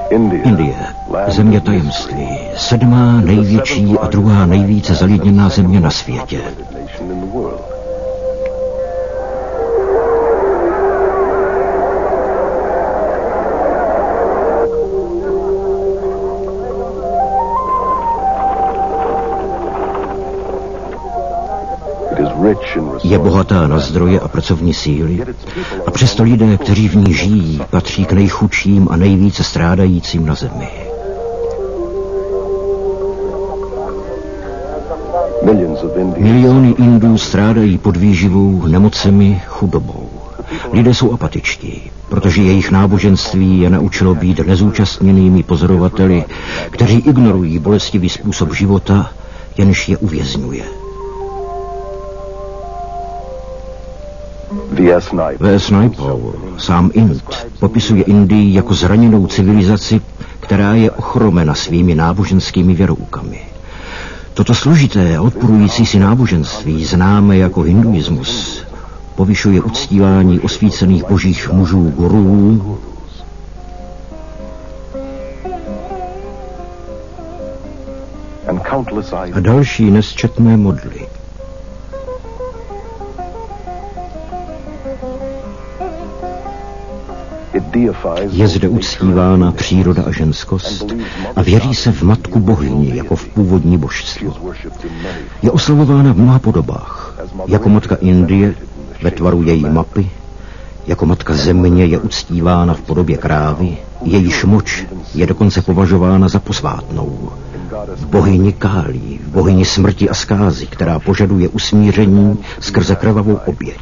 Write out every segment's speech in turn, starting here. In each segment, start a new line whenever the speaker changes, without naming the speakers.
Indie, země tajemství, 7. největší a 2. nejvíce zalidněná země na světě. Je bohatá na zdroje a pracovní síly a přesto lidé, kteří v ní žijí, patří k nejchudším a nejvíce strádajícím na zemi. Miliony Indů strádají podvýživou, nemocemi, chudobou. Lidé jsou apatičtí, protože jejich náboženství je naučilo být nezúčastněnými pozorovateli, kteří ignorují bolestivý způsob života, jenž je uvězňuje. V.S. Naipaul, sám Ind, popisuje Indii jako zraněnou civilizaci, která je ochromena svými náboženskými věroukami. Toto složité a odporující si náboženství, známé jako hinduismus, povyšuje uctívání osvícených božích mužů guruů a další nesčetné modly. Je zde uctívána příroda a ženskost a věří se v matku bohyni jako v původní božstvo. Je oslavována v mnoha podobách. Jako matka Indie ve tvaru její mapy, jako matka země je uctívána v podobě krávy, jejíž moč je dokonce považována za posvátnou. V bohyni Kálí, v bohyni smrti a zkázy, která požaduje usmíření skrze krvavou oběť.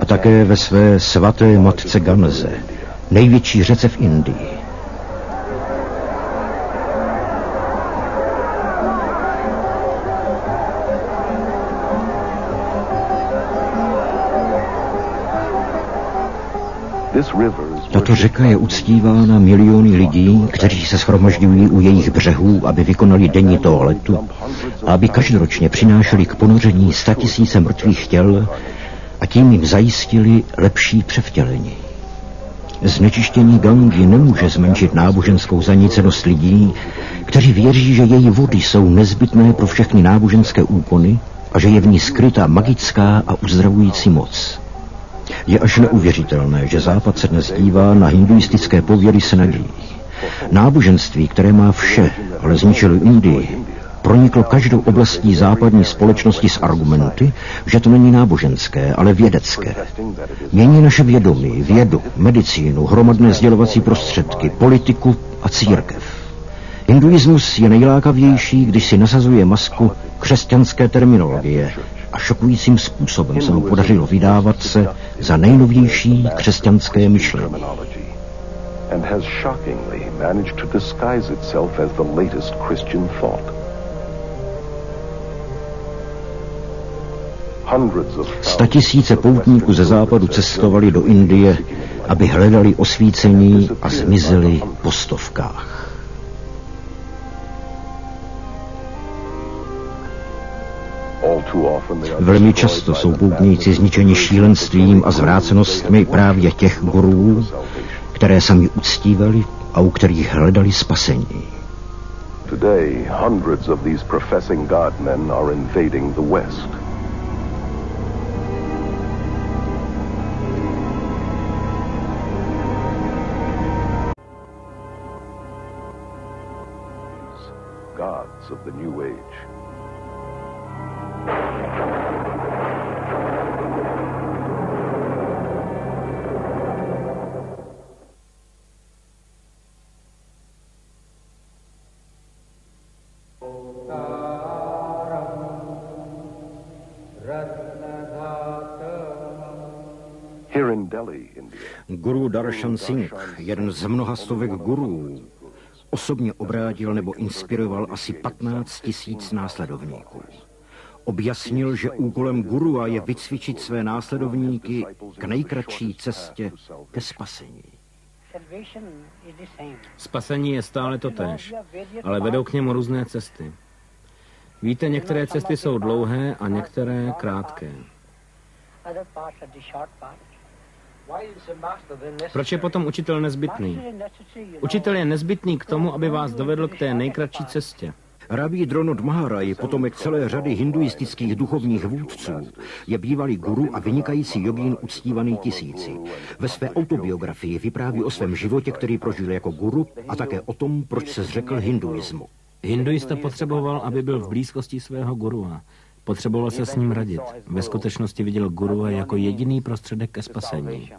A také ve své svaté matce Ganze, největší řece v Indii. Tato řeka je uctívána miliony lidí, kteří se shromažďují u jejich břehů, aby vykonali denní toaletu a aby každoročně přinášeli k ponoření 100 000 mrtvých těl a tím jim zajistili lepší převtělení. Znečištění Gangy nemůže zmenšit náboženskou zanícenost lidí, kteří věří, že její vody jsou nezbytné pro všechny náboženské úkony a že je v ní skrytá magická a uzdravující moc. Je až neuvěřitelné, že Západ se dnes dívá na hinduistické pověry s nadějí. Náboženství, které má vše, ale zničilo Indii, proniklo každou oblastí západní společnosti s argumenty, že to není náboženské, ale vědecké. Mění naše vědomí, vědu, medicínu, hromadné sdělovací prostředky, politiku a církev. Hinduismus je nejlákavější, když si nasazuje masku křesťanské terminologie a šokujícím způsobem se mu podařilo vydávat se za nejnovější křesťanské myšlení. Statisíce poutníků ze západu cestovali do Indie, aby hledali osvícení a zmizeli po stovkách. Velmi často jsou poutníci zničeni šílenstvím a zvrácenostmi právě těch guruů, které sami uctívali a u kterých hledali spasení. Today, hundreds of these professing God-men are invading the West. Gods of the New Age. Guru Darshan Singh, jeden z mnoha stovek gurů, osobně obrátil nebo inspiroval asi 15 000 následovníků. Objasnil, že úkolem gurua je vycvičit své následovníky k nejkratší cestě ke spasení.
Spasení je stále totéž, ale vedou k němu různé cesty. Víte, některé cesty jsou dlouhé a některé krátké. Proč je potom učitel nezbytný? Učitel je nezbytný k tomu, aby vás dovedl k té nejkratší cestě.
Rabí Dronot Maharaj, potomek celé řady hinduistických duchovních vůdců, je bývalý guru a vynikající jogín uctívaný tisíci. Ve své autobiografii vypráví o svém životě, který prožil jako guru, a také o tom, proč se zřekl hinduismu.
Hinduista potřeboval, aby byl v blízkosti svého gurua. Potřeboval se s ním radit. Ve skutečnosti viděl gurua jako jediný prostředek ke spasení.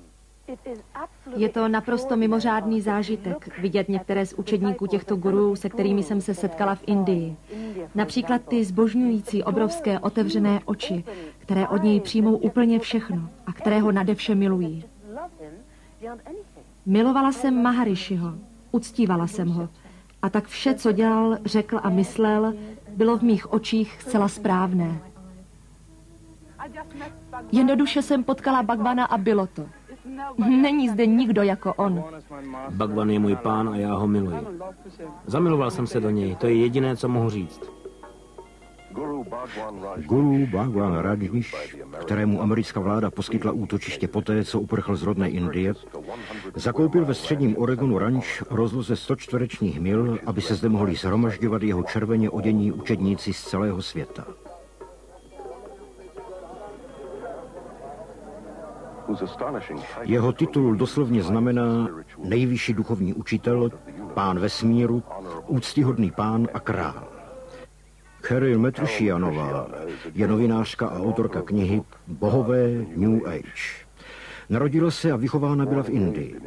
Je to naprosto mimořádný zážitek vidět některé z učedníků těchto gurů, se kterými jsem se setkala v Indii. Například ty zbožňující obrovské otevřené oči, které od něj přijmou úplně všechno a které ho nade vše milují. Milovala jsem Maharishiho, uctívala jsem ho. A tak vše, co dělal, řekl a myslel, bylo v mých očích zcela správné. Jednoduše jsem potkala Bhagwana a bylo to. Není zde nikdo jako on.
Bhagwan je můj pán a já ho miluji. Zamiloval jsem se do něj, to je jediné, co mohu říct.
Guru Bhagwan Rajneesh, kterému americká vláda poskytla útočiště poté, co uprchl z rodné Indie, zakoupil ve středním Oregonu ranč o rozloze 100 čtverečních mil, aby se zde mohli shromažďovat jeho červeně odění učedníci z celého světa. Jeho titul doslovně znamená nejvyšší duchovní učitel, pán vesmíru, úctyhodný pán a král. Cheryl Metrushianová je novinářka a autorka knihy Bohové New Age. Narodila se a vychována byla v Indii.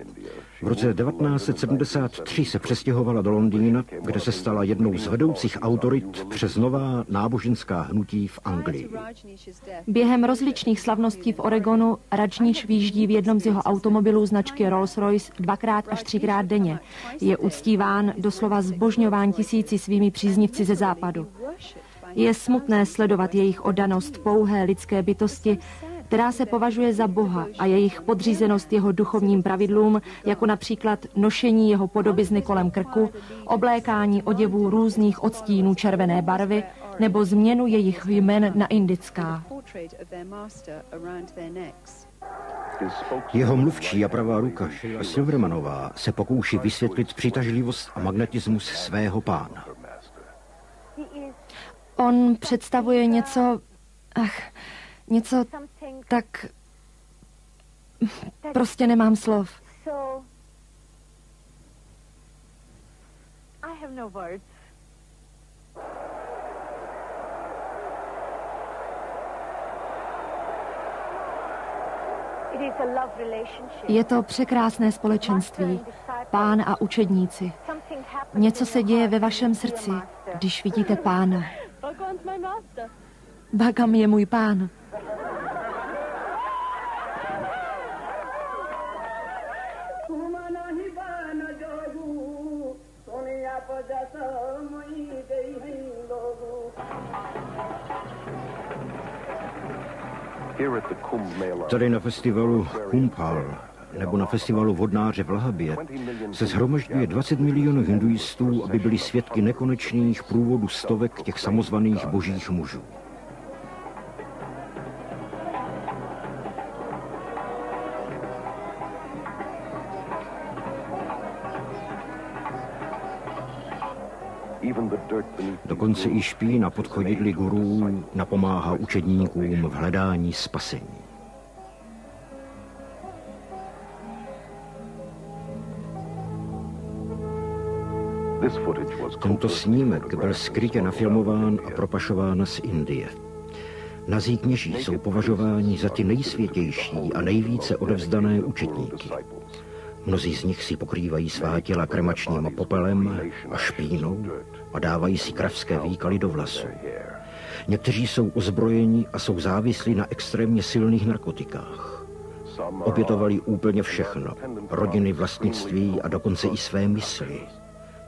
V roce 1973 se přestěhovala do Londýna, kde se stala jednou z vedoucích autorit přes nová náboženská hnutí v Anglii.
Během rozličných slavností v Oregonu Rajneesh vyjíždí v jednom z jeho automobilů značky Rolls-Royce 2x až 3x denně. Je uctíván, doslova zbožňován tisíci svými příznivci ze západu. Je smutné sledovat jejich oddanost pouhé lidské bytosti, která se považuje za Boha, a jejich podřízenost jeho duchovním pravidlům, jako například nošení jeho podobizny kolem krku, oblékání oděvů různých odstínů červené barvy nebo změnu jejich jmen na indická.
Jeho mluvčí a pravá ruka Silvermanová se pokouší vysvětlit přitažlivost a magnetismus svého pána.
On představuje něco tak... Prostě nemám slov. Je to překrásné společenství, pán a učedníci. Něco se děje ve vašem srdci, když vidíte pána. Bhagwan je můj pán.
Tady na festivalu Kumbh nebo na festivalu vodnáře v Lahabě se shromažďuje 20 milionů hinduistů, aby byli svědky nekonečných průvodů stovek těch samozvaných božích mužů. Dokonce i špína pod chodidly gurů napomáhá učedníkům v hledání spasení. Tento snímek byl skrytě nafilmován a propašován z Indie. Nazí kněží jsou považováni za ty nejsvětější a nejvíce odevzdané učedníky. Mnozí z nich si pokrývají svá těla kremačním popelem a špínou a dávají si kravské výkaly do vlasů. Někteří jsou ozbrojeni a jsou závislí na extrémně silných narkotikách. Obětovali úplně všechno, rodiny, vlastnictví a dokonce i své mysli,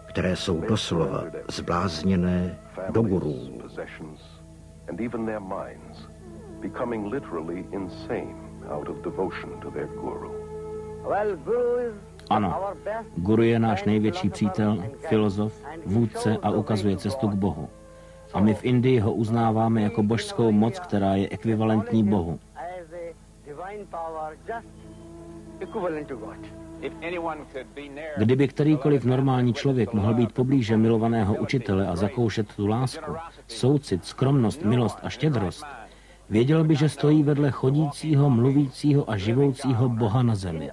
které jsou doslova zblázněné do gurů.
Ano, guru je náš největší přítel, filozof, vůdce a ukazuje cestu k Bohu. A my v Indii ho uznáváme jako božskou moc, která je ekvivalentní Bohu. Kdyby kterýkoliv normální člověk mohl být poblíže milovaného učitele a zakoušet tu lásku, soucit, skromnost, milost a štědrost, věděl by, že stojí vedle chodícího, mluvícího a živoucího Boha na zemi.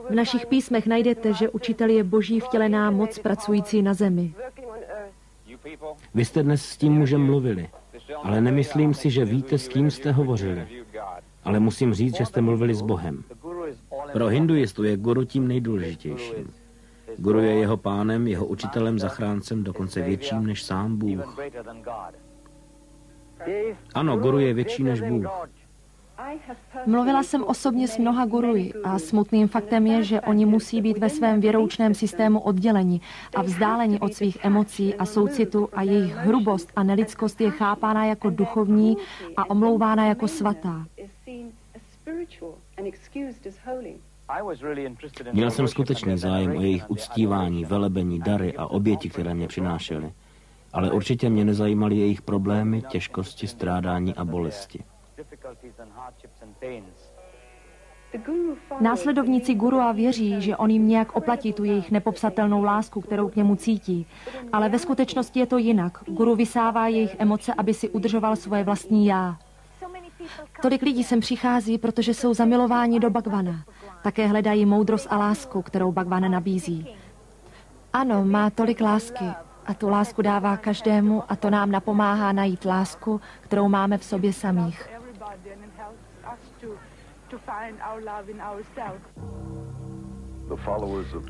V našich písmech najdete, že učitel je boží vtělená moc pracující na zemi.
Vy jste dnes s tím mužem mluvili, ale nemyslím si, že víte, s kým jste hovořili. Ale musím říct, že jste mluvili s Bohem. Pro hinduistu je guru tím nejdůležitějším. Guru je jeho pánem, jeho učitelem, zachráncem, dokonce větším než sám Bůh. Ano, guru je větší než Bůh.
Mluvila jsem osobně s mnoha guruji a smutným faktem je, že oni musí být ve svém věroučném systému odděleni a vzdáleni od svých emocí a soucitu a jejich hrubost a nelidskost je chápána jako duchovní a omlouvána jako svatá.
Měl jsem skutečný zájem o jejich uctívání, velebení, dary a oběti, které mě přinášely. Ale určitě mě nezajímaly jejich problémy, těžkosti, strádání a bolesti.
Následovníci gurua věří, že on jim nějak oplatí tu jejich nepopsatelnou lásku, kterou k němu cítí. Ale ve skutečnosti je to jinak. Guru vysává jejich emoce, aby si udržoval svoje vlastní já. Tolik lidí sem přichází, protože jsou zamilováni do Bhagavana. Také hledají moudrost a lásku, kterou Bhagavan nabízí. Ano, má tolik lásky a tu lásku dává každému a to nám napomáhá najít lásku, kterou máme v sobě samých.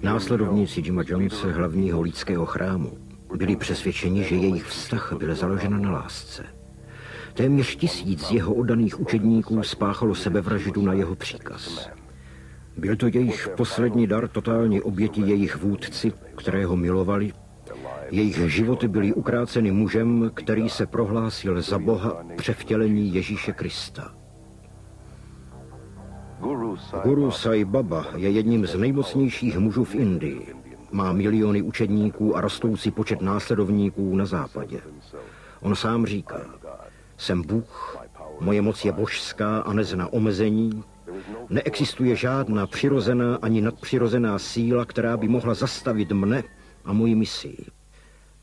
Následovníci Jima Jonese, hlavního lidského chrámu, byli přesvědčeni, že jejich vztah byl založen na lásce. Téměř 1000 jeho oddaných učedníků spáchalo sebevraždu na jeho příkaz. Byl to jejich poslední dar totální oběti jejich vůdci, kterého milovali. Jejich životy byly ukráceny mužem, který se prohlásil za Boha převtělení Ježíše Krista. Guru Sai Baba je jedním z nejmocnějších mužů v Indii. Má miliony učedníků a rostoucí počet následovníků na západě. On sám říká: jsem Bůh, moje moc je božská a nezná omezení. Neexistuje žádná přirozená ani nadpřirozená síla, která by mohla zastavit mne a moji misi.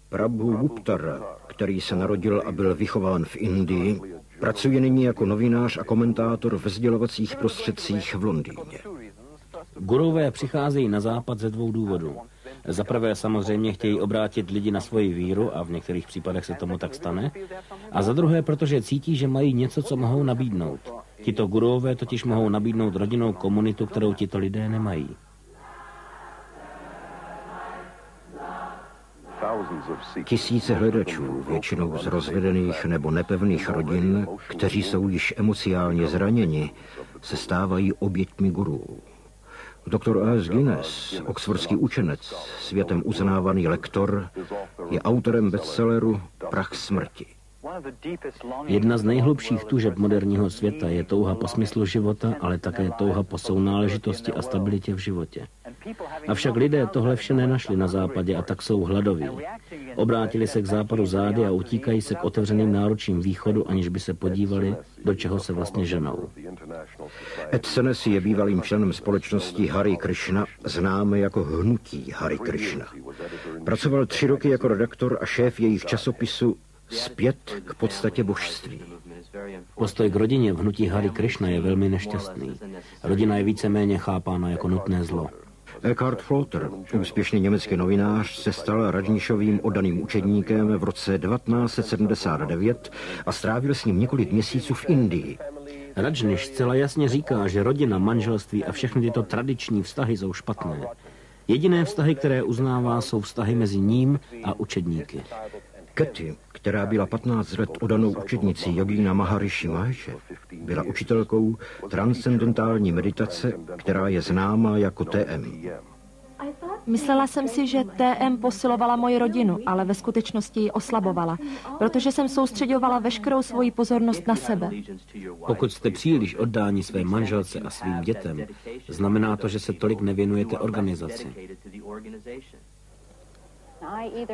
Prabhu Guptara, který se narodil a byl vychován v Indii, pracuje nyní jako novinář a komentátor ve sdělovacích prostředcích v Londýně.
Gurové přicházejí na západ ze 2 důvodů. Za prvé samozřejmě chtějí obrátit lidi na svoji víru a v některých případech se tomu tak stane. A za druhé, protože cítí, že mají něco, co mohou nabídnout. Tito gurové totiž mohou nabídnout rodinnou komunitu, kterou tito lidé nemají.
Tisíce hledačů, většinou z rozvedených nebo nepevných rodin, kteří jsou již emocionálně zraněni, se stávají oběťmi gurů. Dr. A.S. Guinness, oxfordský učenec, světem uznávaný lektor, je autorem bestselleru Prach smrti.
Jedna z nejhlubších tužeb moderního světa je touha po smyslu života, ale také touha po sounáležitosti a stabilitě v životě. Avšak lidé tohle vše nenašli na západě a tak jsou hladoví. Obrátili se k západu zády a utíkají se k otevřeným náručím východu, aniž by se podívali, do čeho se vlastně ženou.
Ed Senesi je bývalým členem společnosti Hare Krishna, známé jako hnutí Hare Krishna. Pracoval 3 roky jako redaktor a šéf jejich časopisu Zpět k podstatě božství.
Postoj k rodině v hnutí Hare Krishna je velmi nešťastný. Rodina je víceméně chápána jako nutné zlo.
Eckhard Flotter, úspěšný německý novinář, se stal Rajnišovým oddaným učedníkem v roce 1979 a strávil s ním několik měsíců v Indii.
Rajniš zcela jasně říká, že rodina, manželství a všechny tyto tradiční vztahy jsou špatné. Jediné vztahy, které uznává, jsou vztahy mezi ním a učedníky.
Katy, která byla 15 let oddanou učednicí Jogína Maharishi Maheše, byla učitelkou transcendentální meditace, která je známá jako TM.
Myslela jsem si, že TM posilovala moji rodinu, ale ve skutečnosti ji oslabovala, protože jsem soustředovala veškerou svoji pozornost na sebe.
Pokud jste příliš oddáni své manželce a svým dětem, znamená to, že se tolik nevěnujete organizaci.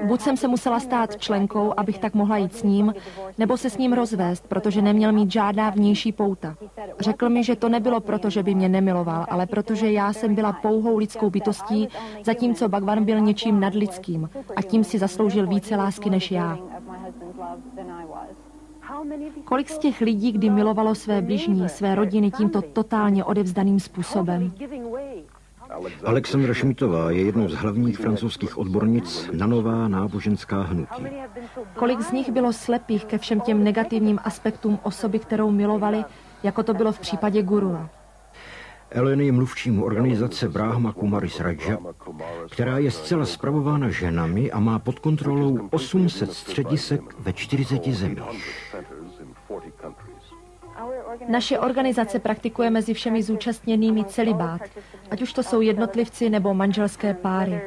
Buď jsem se musela stát členkou, abych tak mohla jít s ním, nebo se s ním rozvést, protože neměl mít žádná vnější pouta. Řekl mi, že to nebylo proto, že by mě nemiloval, ale protože já jsem byla pouhou lidskou bytostí, zatímco Bhagwan byl něčím nadlidským a tím si zasloužil více lásky než já. Kolik z těch lidí, kdy milovalo své bližní, své rodiny tímto totálně odevzdaným způsobem?
Alexandra Schmidtová je jednou z hlavních francouzských odbornic na nová náboženská hnutí.
Kolik z nich bylo slepých ke všem těm negativním aspektům osoby, kterou milovali, jako to bylo v případě Gurua?
Ellen je mluvčím organizace Brahma Kumaris Raja, která je zcela spravována ženami a má pod kontrolou 800 středisek ve 40 zemích.
Naše organizace praktikuje mezi všemi zúčastněnými celibát, ať už to jsou jednotlivci nebo manželské páry.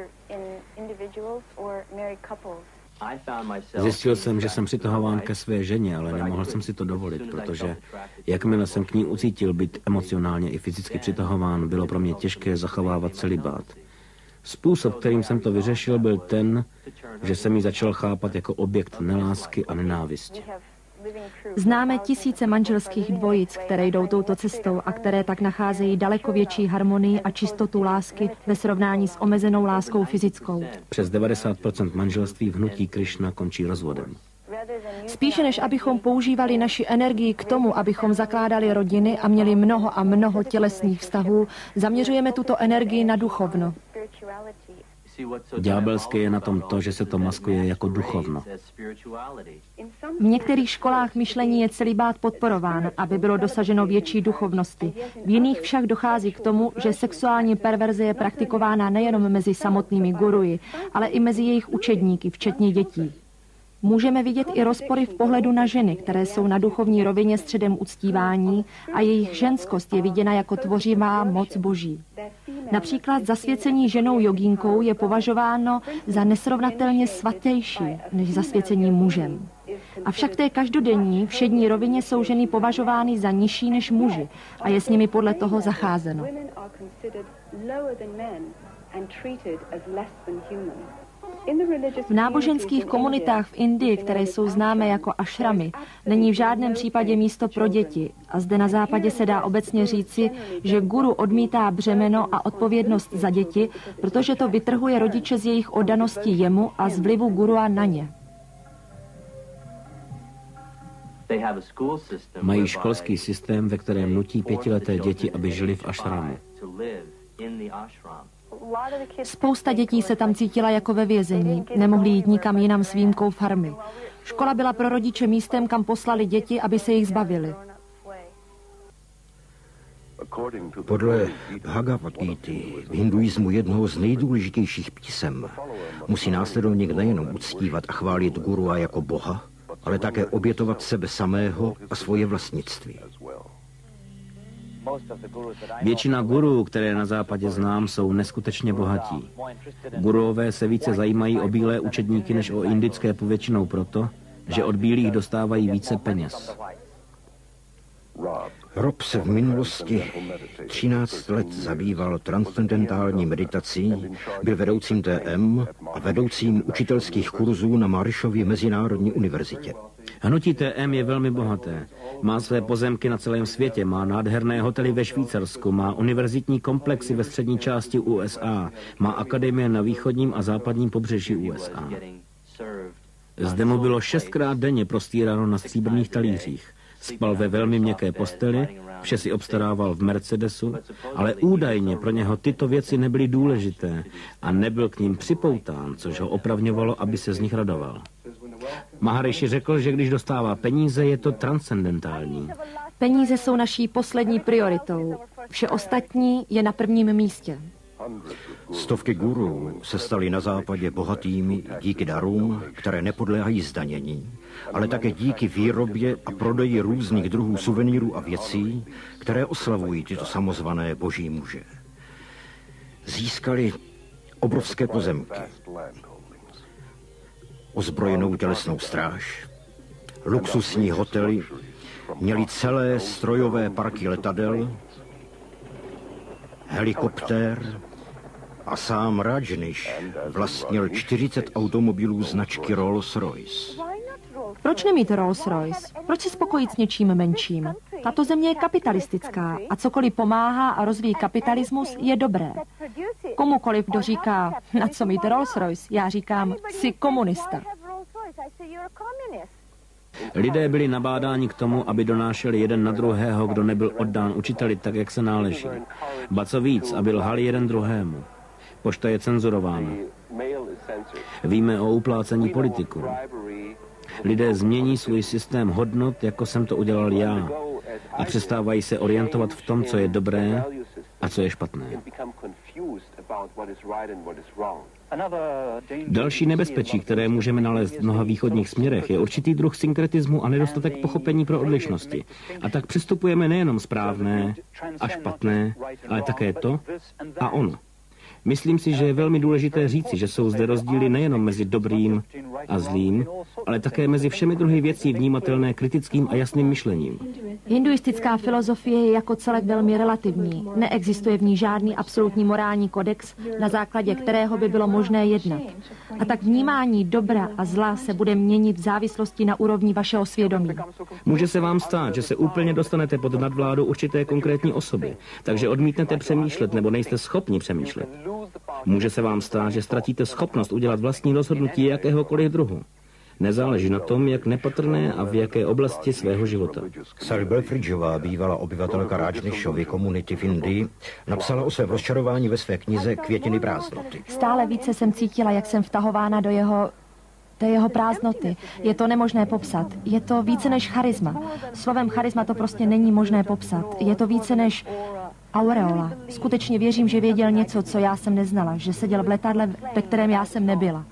Zjistil jsem, že jsem přitahován ke své ženě, ale nemohl jsem si to dovolit, protože jakmile jsem k ní ucítil být emocionálně i fyzicky přitahován, bylo pro mě těžké zachovávat celibát. Způsob, kterým jsem to vyřešil, byl ten, že jsem ji začal chápat jako objekt nelásky a nenávisti.
Známe tisíce manželských dvojic, které jdou touto cestou a které tak nacházejí daleko větší harmonii a čistotu lásky ve srovnání s omezenou láskou fyzickou.
Přes 90% manželství v hnutí Krišna končí rozvodem.
Spíše než abychom používali naši energii k tomu, abychom zakládali rodiny a měli mnoho a mnoho tělesných vztahů, zaměřujeme tuto energii na duchovno.
Ďábelské je na tom to, že se to maskuje jako duchovno.
V některých školách myšlení je celibát podporován, aby bylo dosaženo větší duchovnosti. V jiných však dochází k tomu, že sexuální perverze je praktikována nejenom mezi samotnými guruji, ale i mezi jejich učedníky, včetně dětí. Můžeme vidět i rozpory v pohledu na ženy, které jsou na duchovní rovině středem uctívání a jejich ženskost je viděna jako tvořivá moc boží. Například zasvěcení ženou jogínkou je považováno za nesrovnatelně svatější než zasvěcení mužem. Avšak v té každodenní, všední rovině jsou ženy považovány za nižší než muži a je s nimi podle toho zacházeno. V náboženských komunitách v Indii, které jsou známé jako ašramy, není v žádném případě místo pro děti a zde na západě se dá obecně říci, že guru odmítá břemeno a odpovědnost za děti, protože to vytrhuje rodiče z jejich oddanosti jemu a z vlivu gurua na ně.
Mají školský systém, ve kterém nutí 5leté děti, aby žili v ašramu.
Spousta dětí se tam cítila jako ve vězení, nemohli jít nikam jinam s výjimkou farmy. Škola byla pro rodiče místem, kam poslali děti, aby se jich zbavili.
Podle Bhagavad Gita, v hinduismu jednoho z nejdůležitějších písem, musí následovník nejenom uctívat a chválit gurua jako boha, ale také obětovat sebe samého a svoje vlastnictví.
Většina gurů, které na západě znám, jsou neskutečně bohatí. Guruové se více zajímají o bílé učedníky než o indické povětšinou proto, že od bílých dostávají více peněz.
Rob se v minulosti 13 let zabýval transcendentální meditací, byl vedoucím TM a vedoucím učitelských kurzů na Marishově mezinárodní univerzitě.
Hnutí TM je velmi bohaté. Má své pozemky na celém světě, má nádherné hotely ve Švýcarsku, má univerzitní komplexy ve střední části USA, má akademie na východním a západním pobřeží USA. Zde mu bylo 6krát denně prostíráno na stříbrných talířích. Spal ve velmi měkké posteli, vše si obstarával v Mercedesu, ale údajně pro něho tyto věci nebyly důležité a nebyl k ním připoután, což ho opravňovalo, aby se z nich radoval. Maharishi řekl, že když dostává peníze, je to transcendentální.
Peníze jsou naší poslední prioritou. Vše ostatní je na prvním místě.
Stovky gurů se staly na západě bohatými díky darům, které nepodléhají zdanění, ale také díky výrobě a prodeji různých druhů suvenýrů a věcí, které oslavují tyto samozvané boží muže. Získali obrovské pozemky, ozbrojenou tělesnou stráž, luxusní hotely, měli celé strojové parky letadel, helikoptér A sám Rajnish vlastnil 40 automobilů značky Rolls-Royce.
Proč nemít Rolls-Royce? Proč se spokojit s něčím menším? Tato země je kapitalistická a cokoliv pomáhá a rozvíjí kapitalismus, je dobré. Komukoliv, kdo říká, na co mít Rolls-Royce, já říkám, jsi komunista.
Lidé byli nabádáni k tomu, aby donášeli jeden na druhého, kdo nebyl oddán učiteli tak, jak se náleží. Ba co víc, aby lhali jeden druhému. Pošta je cenzurována. Víme o uplácení politiků. Lidé změní svůj systém hodnot, jako jsem to udělal já, a přestávají se orientovat v tom, co je dobré a co je špatné. Další nebezpečí, které můžeme nalézt v mnoha východních směrech, je určitý druh synkretismu a nedostatek pochopení pro odlišnosti. A tak přistupujeme nejenom správné a špatné, ale také to a ono. Myslím si, že je velmi důležité říci, že jsou zde rozdíly nejenom mezi dobrým a zlým, ale také mezi všemi druhy věcí vnímatelné kritickým a jasným myšlením.
Hinduistická filozofie je jako celek velmi relativní. Neexistuje v ní žádný absolutní morální kodex, na základě kterého by bylo možné jednat. A tak vnímání dobra a zla se bude měnit v závislosti na úrovni vašeho svědomí.
Může se vám stát, že se úplně dostanete pod nadvládu určité konkrétní osoby, takže odmítnete přemýšlet nebo nejste schopni přemýšlet. Může se vám stát, že ztratíte schopnost udělat vlastní rozhodnutí jakéhokoliv druhu. Nezáleží na tom, jak nepatrné a v jaké oblasti svého života.
Sally Belfridgeová, bývalá obyvatelka Rajnishovy komunity v Indii, napsala o svém rozčarování ve své knize Květiny prázdnoty.
Stále více jsem cítila, jak jsem vtahována do jeho prázdnoty. Je to nemožné popsat. Je to více než charisma. Slovem charisma to prostě není možné popsat. Je to více než aureola. Skutečně věřím, že věděl něco, co já jsem neznala, že seděl v letadle, ve kterém já jsem nebyla.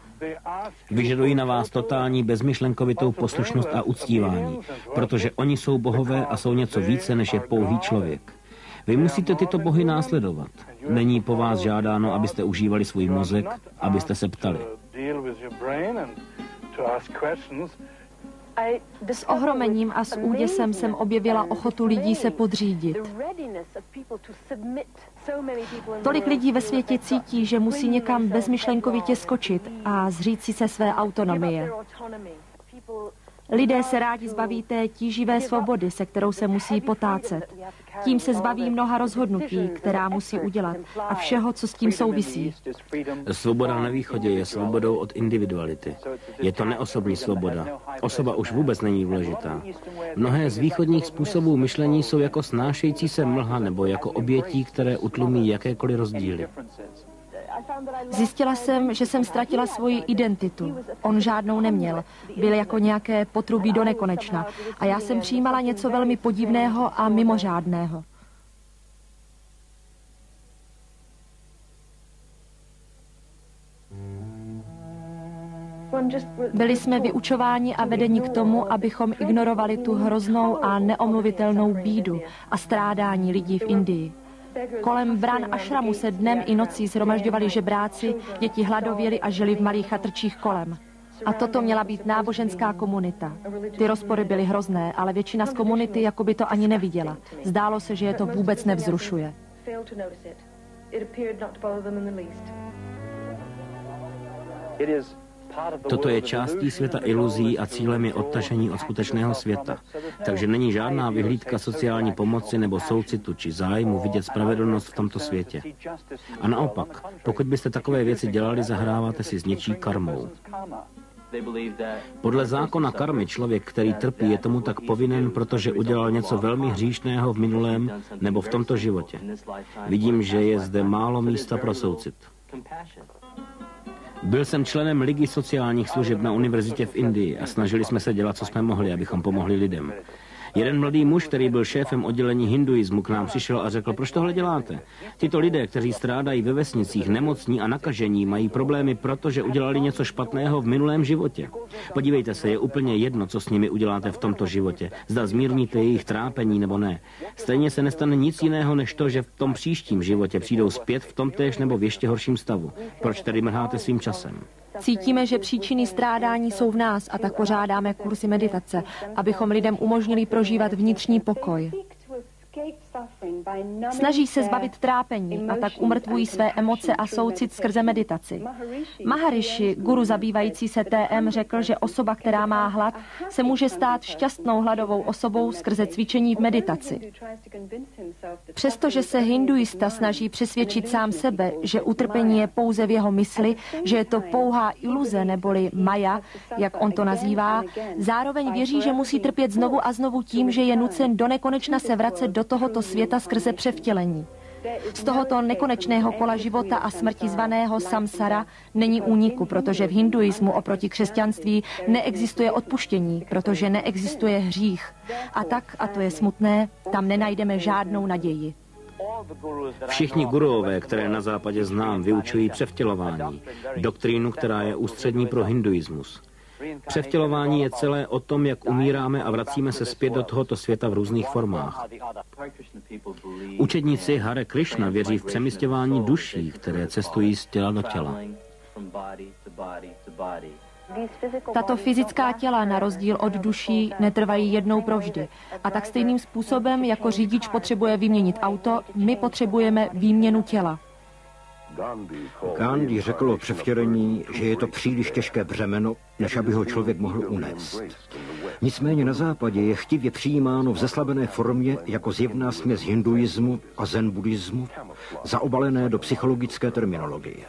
Vyžadují na vás totální bezmyšlenkovitou poslušnost a uctívání, protože oni jsou bohové a jsou něco více, než je pouhý člověk. Vy musíte tyto bohy následovat. Není po vás žádáno, abyste užívali svůj mozek, abyste se ptali.
S ohromením a s úděsem jsem objevila ochotu lidí se podřídit. Tolik lidí ve světě cítí, že musí někam bezmyšlenkovitě skočit a zříci se své autonomie. Lidé se rádi zbaví té tíživé svobody, se kterou se musí potácet. Tím se zbaví mnoha rozhodnutí, která musí udělat, a všeho, co s tím souvisí.
Svoboda na východě je svobodou od individuality. Je to neosobní svoboda. Osoba už vůbec není důležitá. Mnohé z východních způsobů myšlení jsou jako snášející se mlha nebo jako obětí, které utlumí jakékoliv rozdíly.
Zjistila jsem, že jsem ztratila svoji identitu. On žádnou neměl. Byl jako nějaké potrubí do nekonečna. A já jsem přijímala něco velmi podivného a mimořádného. Byli jsme vyučováni a vedeni k tomu, abychom ignorovali tu hroznou a neomluvitelnou bídu a strádání lidí v Indii. Kolem bran ašramu se dnem i nocí shromažďovali žebráci, děti hladověly a žili v malých chatrčích kolem. A toto měla být náboženská komunita. Ty rozpory byly hrozné, ale většina z komunity jako by to ani neviděla. Zdálo se, že je to vůbec nevzrušuje.
Toto je částí světa iluzí a cílem je odtažení od skutečného světa. Takže není žádná vyhlídka sociální pomoci nebo soucitu či zájmu vidět spravedlnost v tomto světě. A naopak, pokud byste takové věci dělali, zahráváte si s něčí karmou. Podle zákona karmy člověk, který trpí, je tomu tak povinen, protože udělal něco velmi hříšného v minulém nebo v tomto životě. Vidím, že je zde málo místa pro soucit. Byl jsem členem Ligy sociálních služeb na univerzitě v Indii a snažili jsme se dělat, co jsme mohli, abychom pomohli lidem. Jeden mladý muž, který byl šéfem oddělení hinduismu, k nám přišel a řekl, proč tohle děláte? Tito lidé, kteří strádají ve vesnicích, nemocní a nakažení, mají problémy, protože udělali něco špatného v minulém životě. Podívejte se, je úplně jedno, co s nimi uděláte v tomto životě. Zda zmírníte jejich trápení nebo ne. Stejně se nestane nic jiného, než to, že v tom příštím životě přijdou zpět v tom též nebo v ještě horším stavu. Proč tedy mrháte svým časem?
Cítíme, že příčiny strádání jsou v nás a tak pořádáme kursy meditace, abychom lidem umožnili prožívat vnitřní pokoj. Snaží se zbavit trápení a tak umrtvují své emoce a soucit skrze meditaci. Maharishi, guru zabývající se TM, řekl, že osoba, která má hlad, se může stát šťastnou hladovou osobou skrze cvičení v meditaci. Přestože se hinduista snaží přesvědčit sám sebe, že utrpení je pouze v jeho mysli, že je to pouhá iluze neboli maja, jak on to nazývá, zároveň věří, že musí trpět znovu a znovu tím, že je nucen do nekonečna se vracet do tohoto světa skrze převtělení. Z tohoto nekonečného kola života a smrti zvaného samsara není úniku, protože v hinduismu oproti křesťanství neexistuje odpuštění, protože neexistuje hřích. A tak, a to je smutné, tam nenajdeme žádnou naději.
Všichni guruové, které na západě znám, vyučují převtělování, doktrínu, která je ústřední pro hinduismus. Převtělování je celé o tom, jak umíráme a vracíme se zpět do tohoto světa v různých formách. Učedníci Hare Krishna věří v přemísťování duší, které cestují z těla do těla.
Tato fyzická těla, na rozdíl od duší, netrvají jednou provždy. A tak stejným způsobem, jako řidič potřebuje vyměnit auto, my potřebujeme výměnu těla.
Gandhi řekl o převtělení, že je to příliš těžké břemeno, než aby ho člověk mohl unést. Nicméně na západě je chtivě přijímáno v zeslabené formě jako zjevná směs hinduismu a zen buddhismu, zaobalené do psychologické terminologie.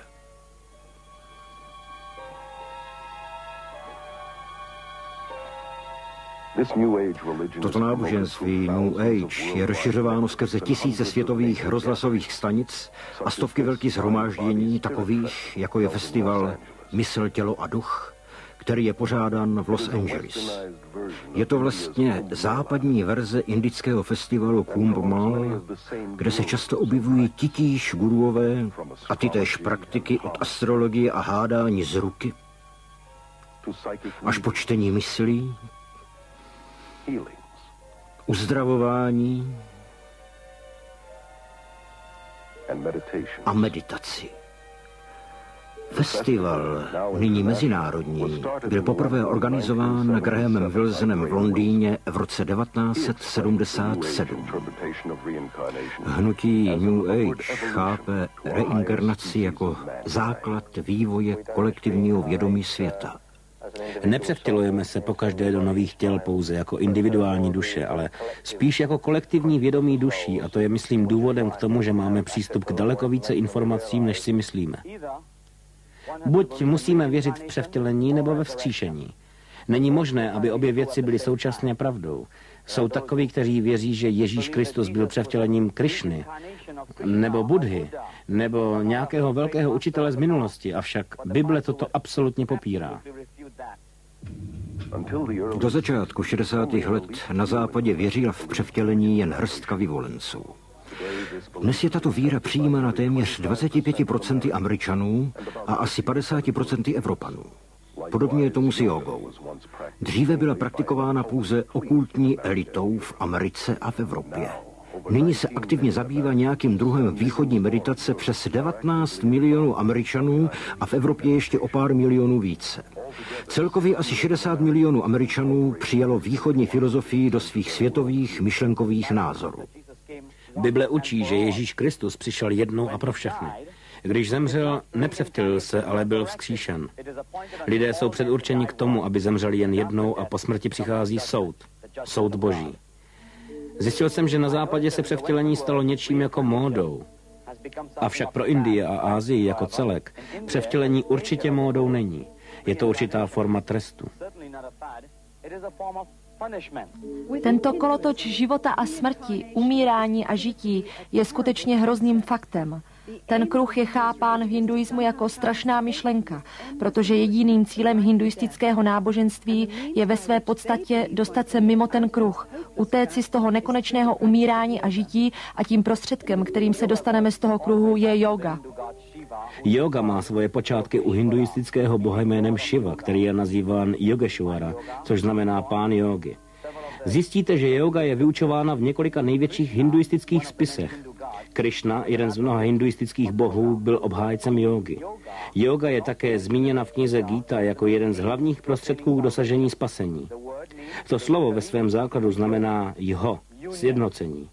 Toto náboženství New Age je rozšiřováno skrze tisíce světových rozhlasových stanic a stovky velkých shromáždění takových, jako je festival Mysl, tělo a duch, který je pořádán v Los Angeles. Je to vlastně západní verze indického festivalu Kumbh Mela, kde se často objevují titíž guruové a tytéž praktiky od astrologie a hádání z ruky až po čtení myslí, uzdravování a meditaci. Festival, nyní mezinárodní, byl poprvé organizován Grahamem Wilsonem v Londýně v roce 1977. Hnutí New Age chápe reinkarnaci jako základ vývoje kolektivního vědomí světa.
Nepřevtělujeme se pokaždé do nových těl pouze jako individuální duše, ale spíš jako kolektivní vědomí duší, a to je, myslím, důvodem k tomu, že máme přístup k daleko více informacím, než si myslíme. Buď musíme věřit v převtělení, nebo ve vzkříšení. Není možné, aby obě věci byly současně pravdou. Jsou takoví, kteří věří, že Ježíš Kristus byl převtělením Krišny, nebo Budhy, nebo nějakého velkého učitele z minulosti, avšak Bible toto absolutně popírá.
Do začátku 60. let na západě věřila v převtělení jen hrstka vyvolenců. Dnes je tato víra přijímána téměř 25% Američanů a asi 50% Evropanů. Podobně je tomu s jógou. Dříve byla praktikována pouze okultní elitou v Americe a v Evropě. Nyní se aktivně zabývá nějakým druhem východní meditace přes 19 milionů Američanů a v Evropě ještě o pár milionů více. Celkově asi 60 milionů Američanů přijalo východní filozofii do svých světových myšlenkových názorů.
Bible učí, že Ježíš Kristus přišel jednou a pro všechny. Když zemřel, nepřevtělil se, ale byl vzkříšen. Lidé jsou předurčeni k tomu, aby zemřeli jen jednou a po smrti přichází soud. Soud Boží. Zjistil jsem, že na západě se převtělení stalo něčím jako módou. Avšak pro Indii a Asii jako celek převtělení určitě módou není. Je to určitá forma trestu.
Tento kolotoč života a smrti, umírání a žití je skutečně hrozným faktem. Ten kruh je chápán v hinduismu jako strašná myšlenka, protože jediným cílem hinduistického náboženství je ve své podstatě dostat se mimo ten kruh, utéci z toho nekonečného umírání a žití a tím prostředkem, kterým se dostaneme z toho kruhu, je yoga.
Yoga má svoje počátky u hinduistického boha jménem Shiva, který je nazýván Yogeshvara, což znamená pán jógy. Zjistíte, že yoga je vyučována v několika největších hinduistických spisech. Krishna, jeden z mnoha hinduistických bohů, byl obhájcem jógy. Yoga je také zmíněna v knize Gita jako jeden z hlavních prostředků k dosažení spasení. To slovo ve svém základu znamená jho, sjednocení.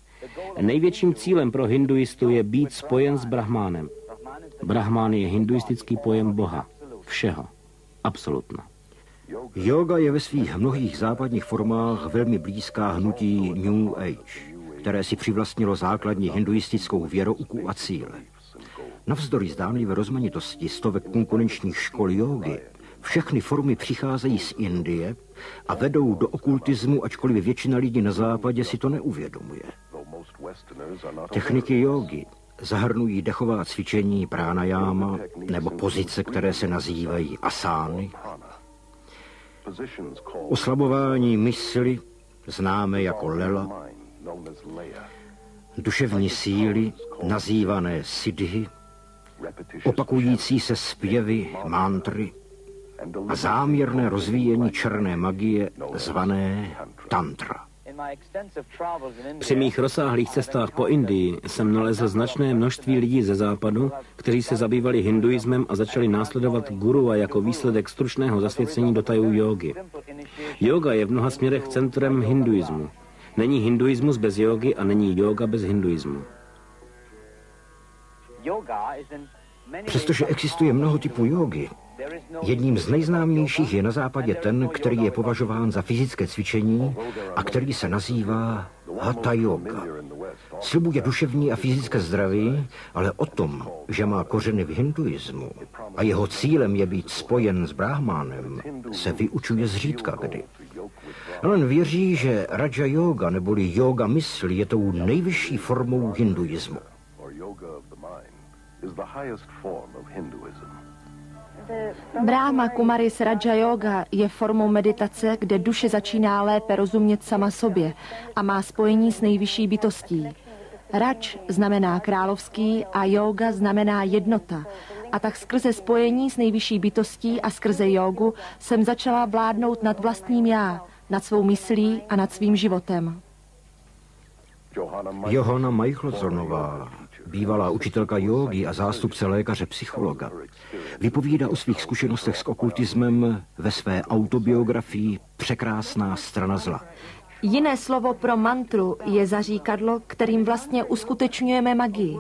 Největším cílem pro hinduistu je být spojen s Brahmánem. Brahmán je hinduistický pojem Boha, všeho, absolutna.
Jóga je ve svých mnohých západních formách velmi blízká hnutí New Age, které si přivlastnilo základní hinduistickou věrouku a cíle. Navzdory zdánlivé rozmanitosti stovek konkurenčních škol jógy, všechny formy přicházejí z Indie a vedou do okultismu, ačkoliv většina lidí na západě si to neuvědomuje. Techniky jógy zahrnují dechová cvičení pránajáma nebo pozice, které se nazývají asány, oslabování mysli, známé jako lela, duševní síly, nazývané siddhi, opakující se zpěvy, mantry a záměrné rozvíjení černé magie, zvané tantra.
Při mých rozsáhlých cestách po Indii jsem nalezl značné množství lidí ze západu, kteří se zabývali hinduismem a začali následovat gurua jako výsledek stručného zasvěcení do tajů jógy. Jóga je v mnoha směrech centrem hinduismu. Není hinduismus bez jógy a není jóga bez hinduismu.
Přestože existuje mnoho typů jógy, jedním z nejznámějších je na západě ten, který je považován za fyzické cvičení a který se nazývá hatha yoga. Slibuje duševní a fyzické zdraví, ale o tom, že má kořeny v hinduismu a jeho cílem je být spojen s Brahmánem, se vyučuje zřídka kdy. Len věří, že Raja yoga neboli yoga mysli je tou nejvyšší formou hinduismu.
Brahma Kumaris Raja Yoga je formou meditace, kde duše začíná lépe rozumět sama sobě a má spojení s nejvyšší bytostí. Raj znamená královský a yoga znamená jednota. A tak skrze spojení s nejvyšší bytostí a skrze jógu jsem začala vládnout nad vlastním já, nad svou myslí a nad svým životem.
Johana Majchlzonová, bývalá učitelka jógy a zástupce lékaře psychologa, vypovídá o svých zkušenostech s okultismem ve své autobiografii Překrásná strana zla.
Jiné slovo pro mantru je zaříkadlo, kterým vlastně uskutečňujeme magii.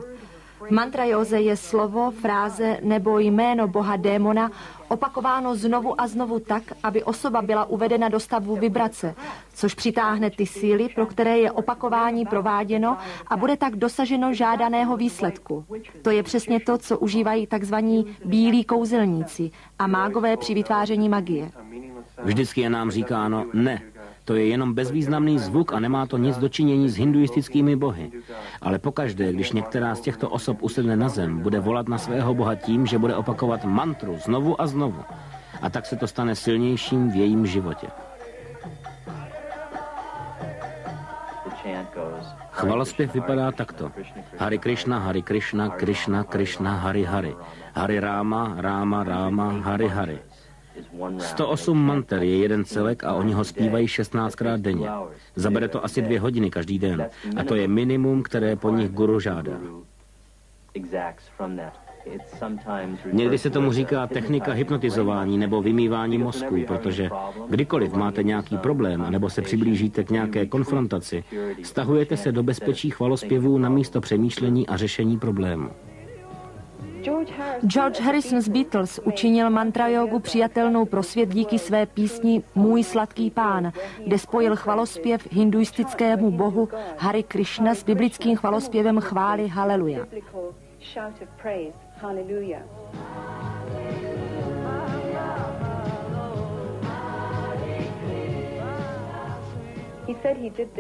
V mantrajóze je slovo, fráze nebo jméno boha démona opakováno znovu a znovu tak, aby osoba byla uvedena do stavu vibrace, což přitáhne ty síly, pro které je opakování prováděno a bude tak dosaženo žádaného výsledku. To je přesně to, co užívají takzvaní bílí kouzelníci a mágové při vytváření magie.
Vždycky je nám říkáno ne. To je jenom bezvýznamný zvuk a nemá to nic dočinění s hinduistickými bohy. Ale pokaždé, když některá z těchto osob usedne na zem, bude volat na svého boha tím, že bude opakovat mantru znovu a znovu. A tak se to stane silnějším v jejím životě. Chvalospěv vypadá takto. Hari Krishna, Krishna, Krishna, Hari Hari. Hari Rama, Rama, Rama, Hari Hari. 108 manter je jeden celek a oni ho zpívají 16krát denně. Zabere to asi 2 hodiny každý den. A to je minimum, které po nich guru žádá. Někdy se tomu říká technika hypnotizování nebo vymývání mozku, protože kdykoliv máte nějaký problém nebo se přiblížíte k nějaké konfrontaci, stahujete se do bezpečí chvalospěvů na místo přemýšlení a řešení problému.
George Harrison z Beatles učinil mantrajógu přijatelnou pro svět díky své písni Můj sladký pán, kde spojil chvalospěv hinduistickému bohu Hari Krishna s biblickým chvalospěvem chvály Haleluja.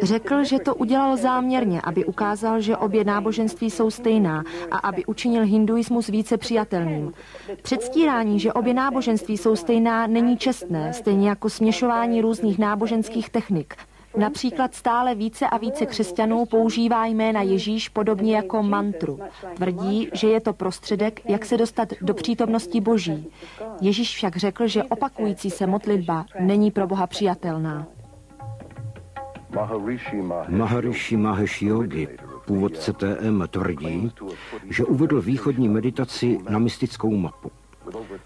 Řekl, že to udělal záměrně, aby ukázal, že obě náboženství jsou stejná a aby učinil hinduismus více přijatelným. Předstírání, že obě náboženství jsou stejná, není čestné, stejně jako směšování různých náboženských technik. Například stále více a více křesťanů používá jména Ježíš podobně jako mantru. Tvrdí, že je to prostředek, jak se dostat do přítomnosti Boží. Ježíš však řekl, že opakující se modlitba není pro Boha přijatelná.
Maharishi Mahesh Yogi, původce TM, tvrdí, že uvedl východní meditaci na mystickou mapu.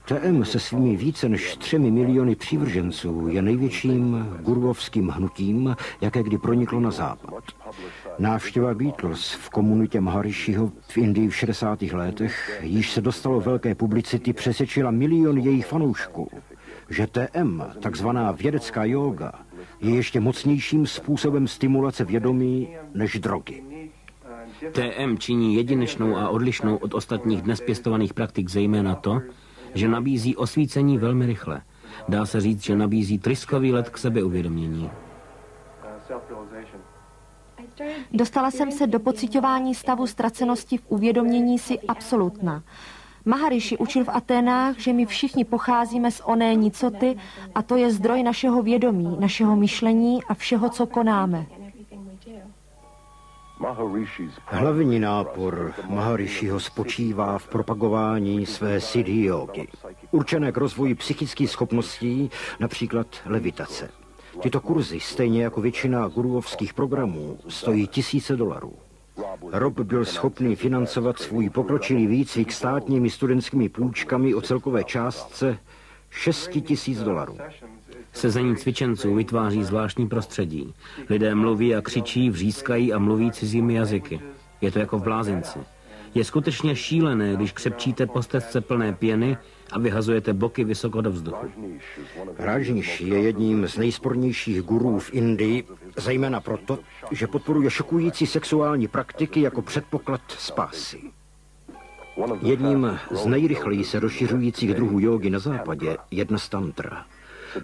TM se svými více než 3 miliony přívrženců je největším guruovským hnutím, jaké kdy proniklo na západ. Návštěva Beatles v komunitě Maharishiho v Indii v 60. letech, již se dostalo velké publicity, přesvědčila milion jejich fanoušků, že TM, takzvaná vědecká jóga, je ještě mocnějším způsobem stimulace vědomí než drogy.
TM činí jedinečnou a odlišnou od ostatních dnes pěstovaných praktik zejména to, že nabízí osvícení velmi rychle. Dá se říct, že nabízí tryskový let k sebeuvědomění.
Dostala jsem se do pociťování stavu ztracenosti v uvědomění si absolutna. Maharishi učil v Aténách, že my všichni pocházíme z oné nicoty a to je zdroj našeho vědomí, našeho myšlení a všeho, co konáme.
Hlavní nápor Maharishiho spočívá v propagování své siddhi jógy, určené k rozvoji psychických schopností, například levitace. Tyto kurzy, stejně jako většina guruovských programů, stojí $1000. Rob byl schopný financovat svůj pokročilý výcvik státními studentskými půjčkami o celkové částce $6000.
Sezení cvičenců vytváří zvláštní prostředí. Lidé mluví a křičí, vřískají a mluví cizími jazyky. Je to jako v blázinci. Je skutečně šílené, když křepčíte po stezce plné pěny a vyhazujete boky vysoko do vzduchu.
Rajneesh je jedním z nejspornějších gurů v Indii, zejména proto, že podporuje šokující sexuální praktiky jako předpoklad spásy. Jedním z nejrychleji se rozšiřujících druhů jógy na západě je dnes tantra.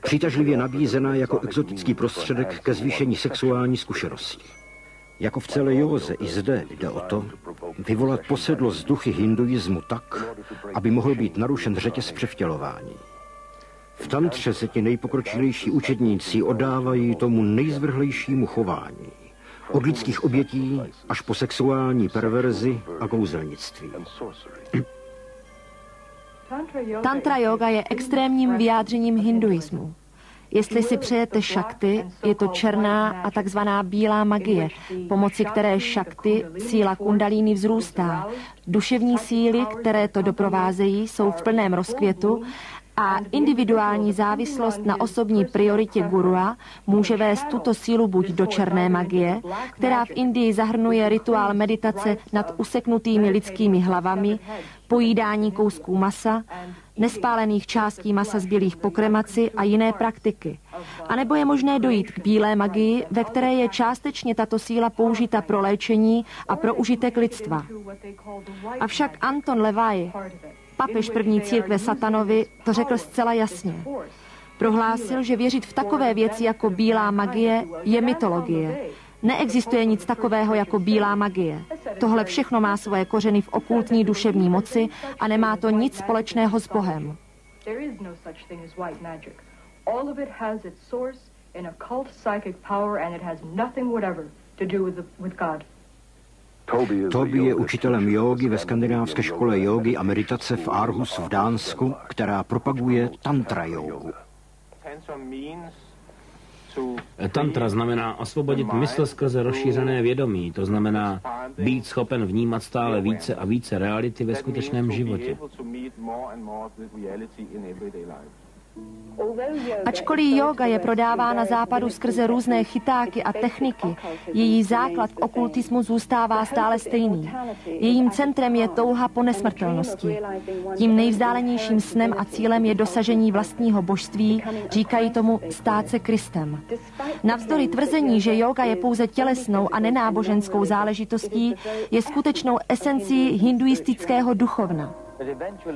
Přitažlivě nabízená jako exotický prostředek ke zvýšení sexuální zkušenosti. Jako v celé józe i zde jde o to, vyvolat posedlost duchy hinduismu tak, aby mohl být narušen řetěz převtělování. V tantře se ti nejpokročilejší učedníci oddávají tomu nejzvrhlejšímu chování. Od lidských obětí až po sexuální perverzi a kouzelnictví.
Tantra yoga je extrémním vyjádřením hinduismu. Jestli si přejete šakty, je to černá a takzvaná bílá magie, pomocí které šakty, síla kundalíny vzrůstá. Duševní síly, které to doprovázejí, jsou v plném rozkvětu a individuální závislost na osobní prioritě gurua může vést tuto sílu buď do černé magie, která v Indii zahrnuje rituál meditace nad useknutými lidskými hlavami, pojídání kousků masa, nespálených částí masa zbylých po kremaci a jiné praktiky. A nebo je možné dojít k bílé magii, ve které je částečně tato síla použita pro léčení a pro užitek lidstva. Avšak Anton LaVey, papež první církve Satanovi, to řekl zcela jasně. Prohlásil, že věřit v takové věci jako bílá magie je mytologie. Neexistuje nic takového jako bílá magie. Tohle všechno má svoje kořeny v okultní duševní moci a nemá to nic společného s Bohem.
Toby je učitelem jógy ve skandinávské škole jógy a meditace v Aarhus v Dánsku, která propaguje tantra jógu.
Tantra znamená osvobodit mysl skrze rozšířené vědomí, to znamená být schopen vnímat stále více a více reality ve skutečném životě.
Ačkoliv jóga je prodávána západu skrze různé chytáky a techniky, její základ v okultismu zůstává stále stejný. Jejím centrem je touha po nesmrtelnosti. Tím nejvzdálenějším snem a cílem je dosažení vlastního božství, říkají tomu stát se Kristem. Navzdory tvrzení, že jóga je pouze tělesnou a nenáboženskou záležitostí, je skutečnou esencí hinduistického duchovna.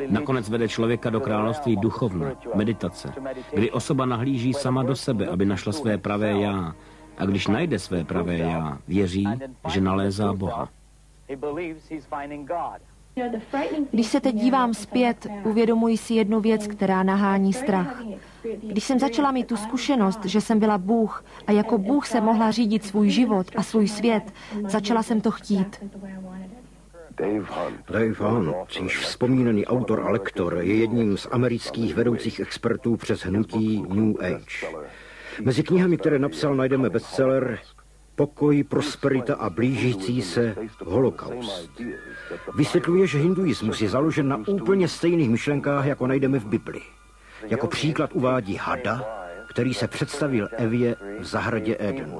Nakonec vede člověka do království duchovna, meditace, kdy osoba nahlíží sama do sebe, aby našla své pravé já. A když najde své pravé já, věří, že nalézá Boha.
Když se teď dívám zpět, uvědomuji si jednu věc, která nahání strach. Když jsem začala mít tu zkušenost, že jsem byla Bůh a jako Bůh se mohla řídit svůj život a svůj svět, začala jsem to chtít.
Dave Hunt, již vzpomínaný autor a lektor, je jedním z amerických vedoucích expertů přes hnutí New Age. Mezi knihami, které napsal, najdeme bestseller Pokoj, prosperita a blížící se holokaust. Vysvětluje, že hinduismus je založen na úplně stejných myšlenkách, jako najdeme v Bibli. Jako příklad uvádí hada, který se představil Evě v zahradě Eden.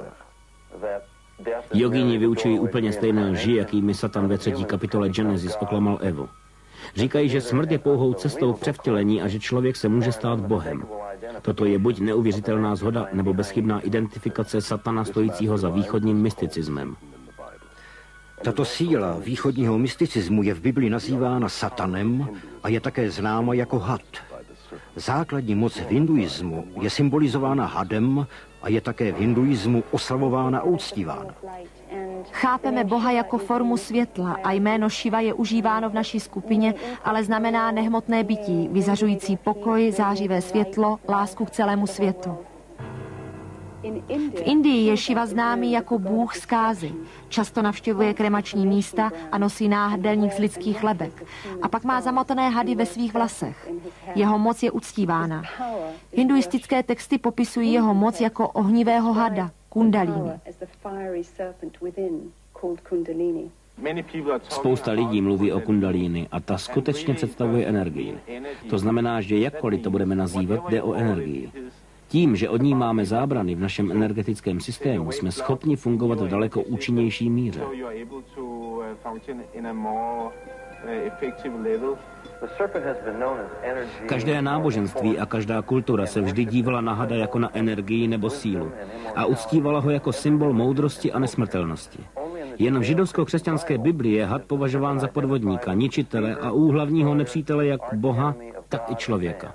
Jogíni vyučují úplně stejné lži, jakými Satan ve 3. kapitole Genesis oklamal Evu. Říkají, že smrt je pouhou cestou k převtělení a že člověk se může stát Bohem. Toto je buď neuvěřitelná shoda, nebo bezchybná identifikace Satana stojícího za východním mysticismem.
Tato síla východního mysticismu je v Bibli nazývána Satanem a je také známa jako had. Základní moc v hinduismu je symbolizována hadem a je také v hinduismu oslavována a uctívána.
Chápeme Boha jako formu světla a jméno Šiva je užíváno v naší skupině, ale znamená nehmotné bytí, vyzařující pokoj, zářivé světlo, lásku k celému světu. V Indii je Šiva známý jako bůh zkázy. Často navštěvuje kremační místa a nosí náhrdelník z lidských lebek. A pak má zamotané hady ve svých vlasech. Jeho moc je uctívána. Hinduistické texty popisují jeho moc jako ohnivého hada, kundalíny.
Spousta lidí mluví o kundalíny a ta skutečně představuje energii. To znamená, že jakkoliv to budeme nazývat, jde o energii. Tím, že od ní máme zábrany v našem energetickém systému, jsme schopni fungovat v daleko účinnější míře. Každé náboženství a každá kultura se vždy dívala na hada jako na energii nebo sílu a uctívala ho jako symbol moudrosti a nesmrtelnosti. Jen v židovsko-křesťanské Biblii je had považován za podvodníka, ničitele a úhlavního nepřítele jak Boha, tak i člověka.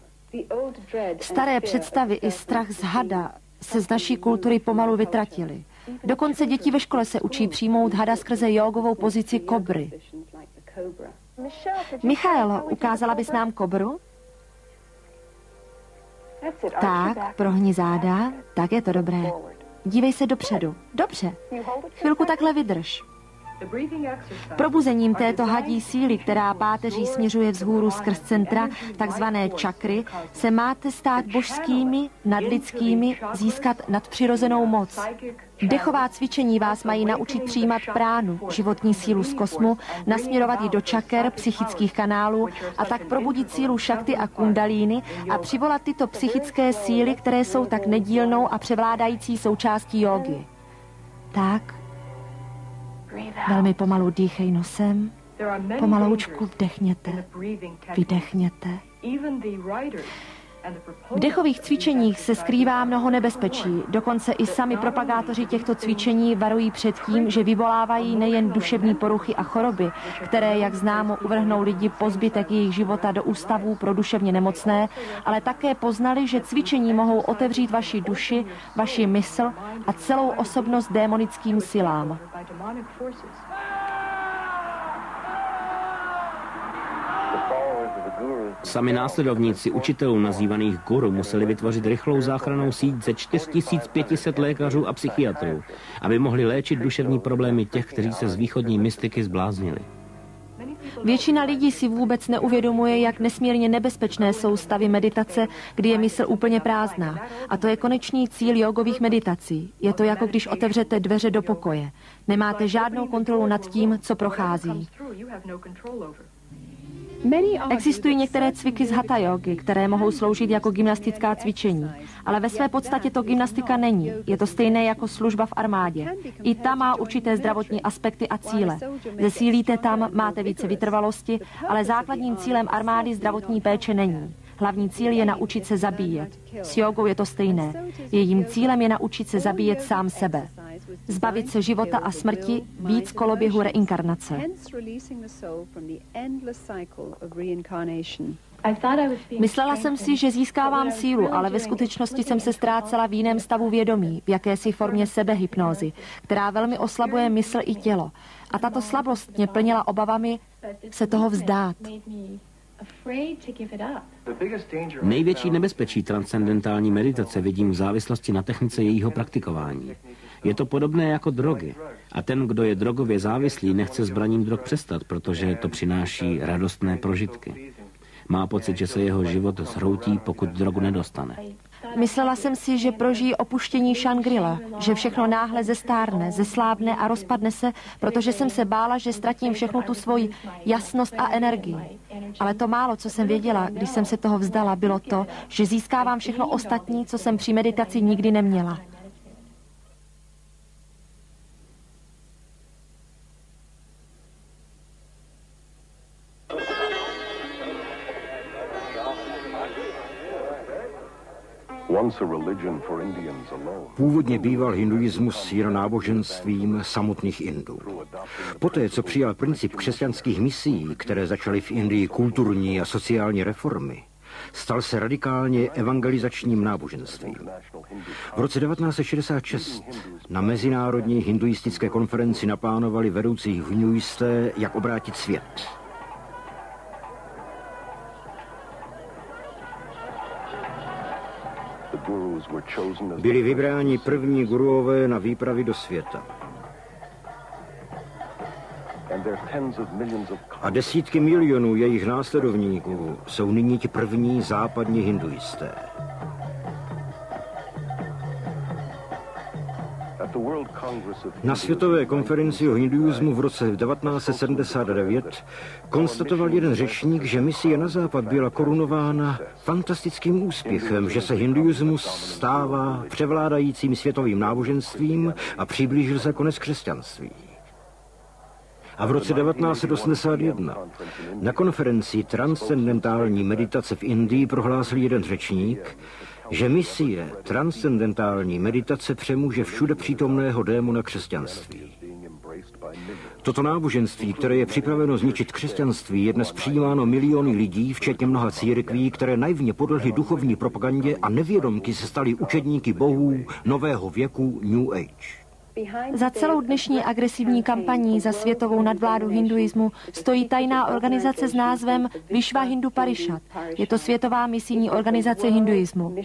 Staré představy i strach z hada se z naší kultury pomalu vytratily. Dokonce děti ve škole se učí přijmout hada skrze jógovou pozici kobry. Michaelo, ukázala bys nám kobru? Tak, prohni záda, tak je to dobré. Dívej se dopředu. Dobře. Chvilku takhle vydrž. Probuzením této hadí síly, která páteří směřuje vzhůru skrz centra, takzvané čakry, se máte stát božskými, nadlidskými, získat nadpřirozenou moc. Dechová cvičení vás mají naučit přijímat pránu, životní sílu z kosmu, nasměrovat ji do čaker, psychických kanálů a tak probudit sílu šakty a kundalíny a přivolat tyto psychické síly, které jsou tak nedílnou a převládající součástí jógy. Tak. Velmi pomalu dýchej nosem, pomaloučku vdechněte, vydechněte. V dechových cvičeních se skrývá mnoho nebezpečí. Dokonce i sami propagátoři těchto cvičení varují před tím, že vyvolávají nejen duševní poruchy a choroby, které, jak známo, uvrhnou lidi po zbytek jejich života do ústavů pro duševně nemocné, ale také poznali, že cvičení mohou otevřít vaši duši, vaši mysl a celou osobnost démonickým silám.
Sami následovníci učitelů nazývaných guru museli vytvořit rychlou záchrannou síť ze 4500 lékařů a psychiatrů, aby mohli léčit duševní problémy těch, kteří se z východní mystiky zbláznili.
Většina lidí si vůbec neuvědomuje, jak nesmírně nebezpečné jsou stavy meditace, kdy je mysl úplně prázdná. A to je konečný cíl jogových meditací. Je to jako když otevřete dveře do pokoje. Nemáte žádnou kontrolu nad tím, co prochází. Existují některé cviky z hatha jógy, které mohou sloužit jako gymnastická cvičení, ale ve své podstatě to gymnastika není. Je to stejné jako služba v armádě. I ta má určité zdravotní aspekty a cíle. Zesílíte tam, máte více vytrvalosti, ale základním cílem armády zdravotní péče není. Hlavní cíl je naučit se zabíjet. S jógou je to stejné. Jejím cílem je naučit se zabíjet sám sebe. Zbavit se života a smrti, víc koloběhu reinkarnace. Myslela jsem si, že získávám sílu, ale ve skutečnosti jsem se ztrácela v jiném stavu vědomí, v jakési formě sebehypnózy, která velmi oslabuje mysl i tělo. A tato slabost mě plnila obavami se toho vzdát.
Největší nebezpečí transcendentální meditace vidím v závislosti na technice jejího praktikování. Je to podobné jako drogy. A ten, kdo je drogově závislý, nechce s braním drog přestat, protože to přináší radostné prožitky. Má pocit, že se jeho život zhroutí, pokud drogu nedostane.
Myslela jsem si, že prožijí opuštění Šangri-La, že všechno náhle zestárne, zeslábne a rozpadne se, protože jsem se bála, že ztratím všechnu tu svoji jasnost a energii. Ale to málo, co jsem věděla, když jsem se toho vzdala, bylo to, že získávám všechno ostatní, co jsem při meditaci nikdy neměla.
Původně býval hinduismus jen náboženstvím samotných Indů. Poté, co přijal princip křesťanských misií, které začaly v Indii kulturní a sociální reformy, stal se radikálně evangelizačním náboženstvím. V roce 1966 na mezinárodní hinduistické konferenci naplánovali vedoucí hinduisté, jak obrátit svět. Byli vybráni první guruové na výpravy do světa. A desítky milionů jejich následovníků jsou nyní ti první západní hinduisté. Na světové konferenci o hinduismu v roce 1979 konstatoval jeden řečník, že misie na západ byla korunována fantastickým úspěchem, že se hinduismus stává převládajícím světovým náboženstvím a přiblížil se konec křesťanství. A v roce 1981 na konferenci transcendentální meditace v Indii prohlásil jeden řečník, že misie transcendentální meditace přemůže všude přítomného démona křesťanství. Toto náboženství, které je připraveno zničit křesťanství, je dnes přijímáno miliony lidí, včetně mnoha církví, které naivně podlehly duchovní propagandě a nevědomky se staly učedníky bohů nového věku New Age.
Za celou dnešní agresivní kampaní za světovou nadvládu hinduismu stojí tajná organizace s názvem Vishva Hindu Parishad. Je to světová misijní organizace hinduismu.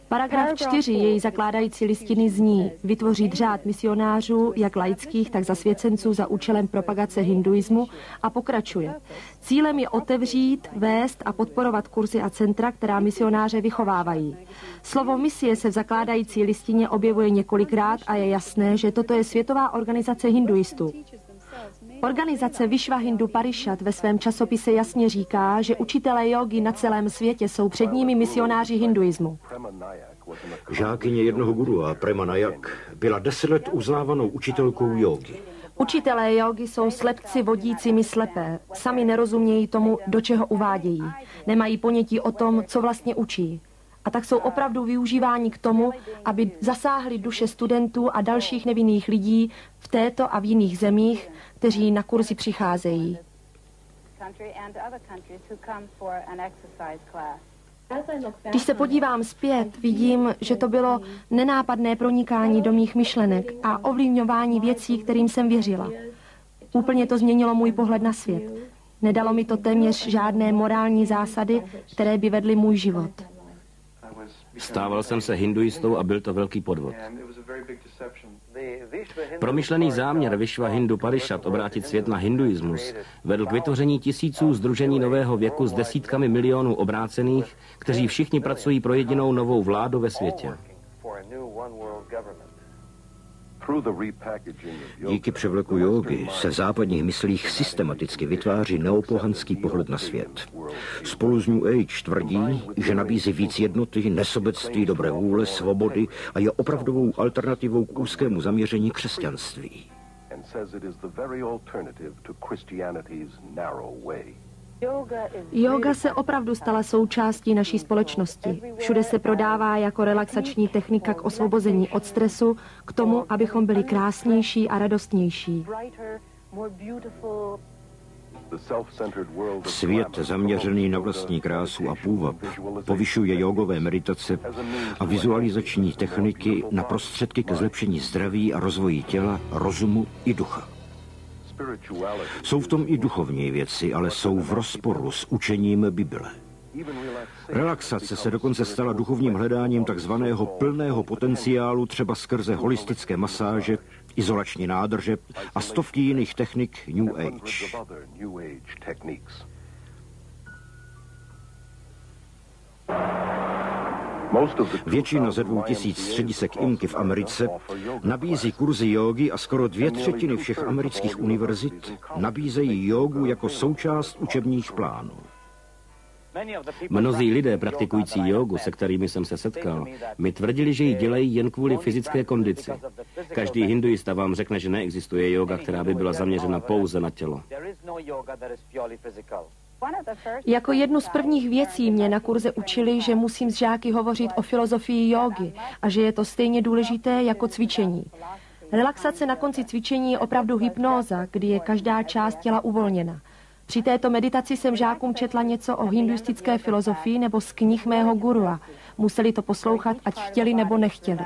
Paragraf 4 její zakládající listiny zní: vytvořit řád misionářů, jak laických, tak zasvěcenců za účelem propagace hinduismu, a pokračuje. Cílem je otevřít, vést a podporovat kurzy a centra, která misionáře vychovávají. Slovo misie se v zakládající listině objevuje několikrát a je jasné, že toto je světová organizace hinduistů. Organizace Vishva Hindu Parishad ve svém časopise jasně říká, že učitelé jógy na celém světě jsou předními misionáři hinduismu.
Žákyně jednoho gurua, Prema Nayak, byla 10 let uznávanou učitelkou jógy.
Učitelé jógy jsou slepci vodícími slepé. Sami nerozumějí tomu, do čeho uvádějí. Nemají ponětí o tom, co vlastně učí. A tak jsou opravdu využíváni k tomu, aby zasáhli duše studentů a dalších nevinných lidí v této a v jiných zemích, kteří na kurzy přicházejí. Když se podívám zpět, vidím, že to bylo nenápadné pronikání do mých myšlenek a ovlivňování věcí, kterým jsem věřila. Úplně to změnilo můj pohled na svět. Nedalo mi to téměř žádné morální zásady, které by vedly můj život.
Stával jsem se hinduistou a byl to velký podvod. Promyšlený záměr Vishva Hindu Parishad obrátit svět na hinduismus vedl k vytvoření tisíců sdružení nového věku s desítkami milionů obrácených, kteří všichni pracují pro jedinou novou vládu ve světě.
Díky převleku jógy se v západních myslích systematicky vytváří neopohanský pohled na svět. Spolu s New Age tvrdí, že nabízí víc jednoty, nesobectví, dobré vůle, svobody a je opravdovou alternativou k úzkému zaměření křesťanství.
Jóga se opravdu stala součástí naší společnosti. Všude se prodává jako relaxační technika k osvobození od stresu, k tomu, abychom byli krásnější a radostnější.
Svět zaměřený na vlastní krásu a půvab povyšuje jogové meditace a vizualizační techniky na prostředky ke zlepšení zdraví a rozvoji těla, rozumu i ducha. Jsou v tom i duchovní věci, ale jsou v rozporu s učením Bible. Relaxace se dokonce stala duchovním hledáním takzvaného plného potenciálu, třeba skrze holistické masáže, izolační nádrže a stovky jiných technik New Age. Většina ze 2000 středisek IMKY v Americe nabízí kurzy jógy a skoro 2/3 všech amerických univerzit nabízejí jógu jako součást učebních plánů.
Mnozí lidé praktikující jógu, se kterými jsem se setkal, mi tvrdili, že ji dělají jen kvůli fyzické kondici. Každý hinduista vám řekne, že neexistuje jóga, která by byla zaměřena pouze na tělo.
Jako jednu z prvních věcí mě na kurze učili, že musím s žáky hovořit o filozofii jógy a že je to stejně důležité jako cvičení. Relaxace na konci cvičení je opravdu hypnóza, kdy je každá část těla uvolněna. Při této meditaci jsem žákům četla něco o hinduistické filozofii nebo z knih mého gurua. Museli to poslouchat, ať chtěli nebo nechtěli.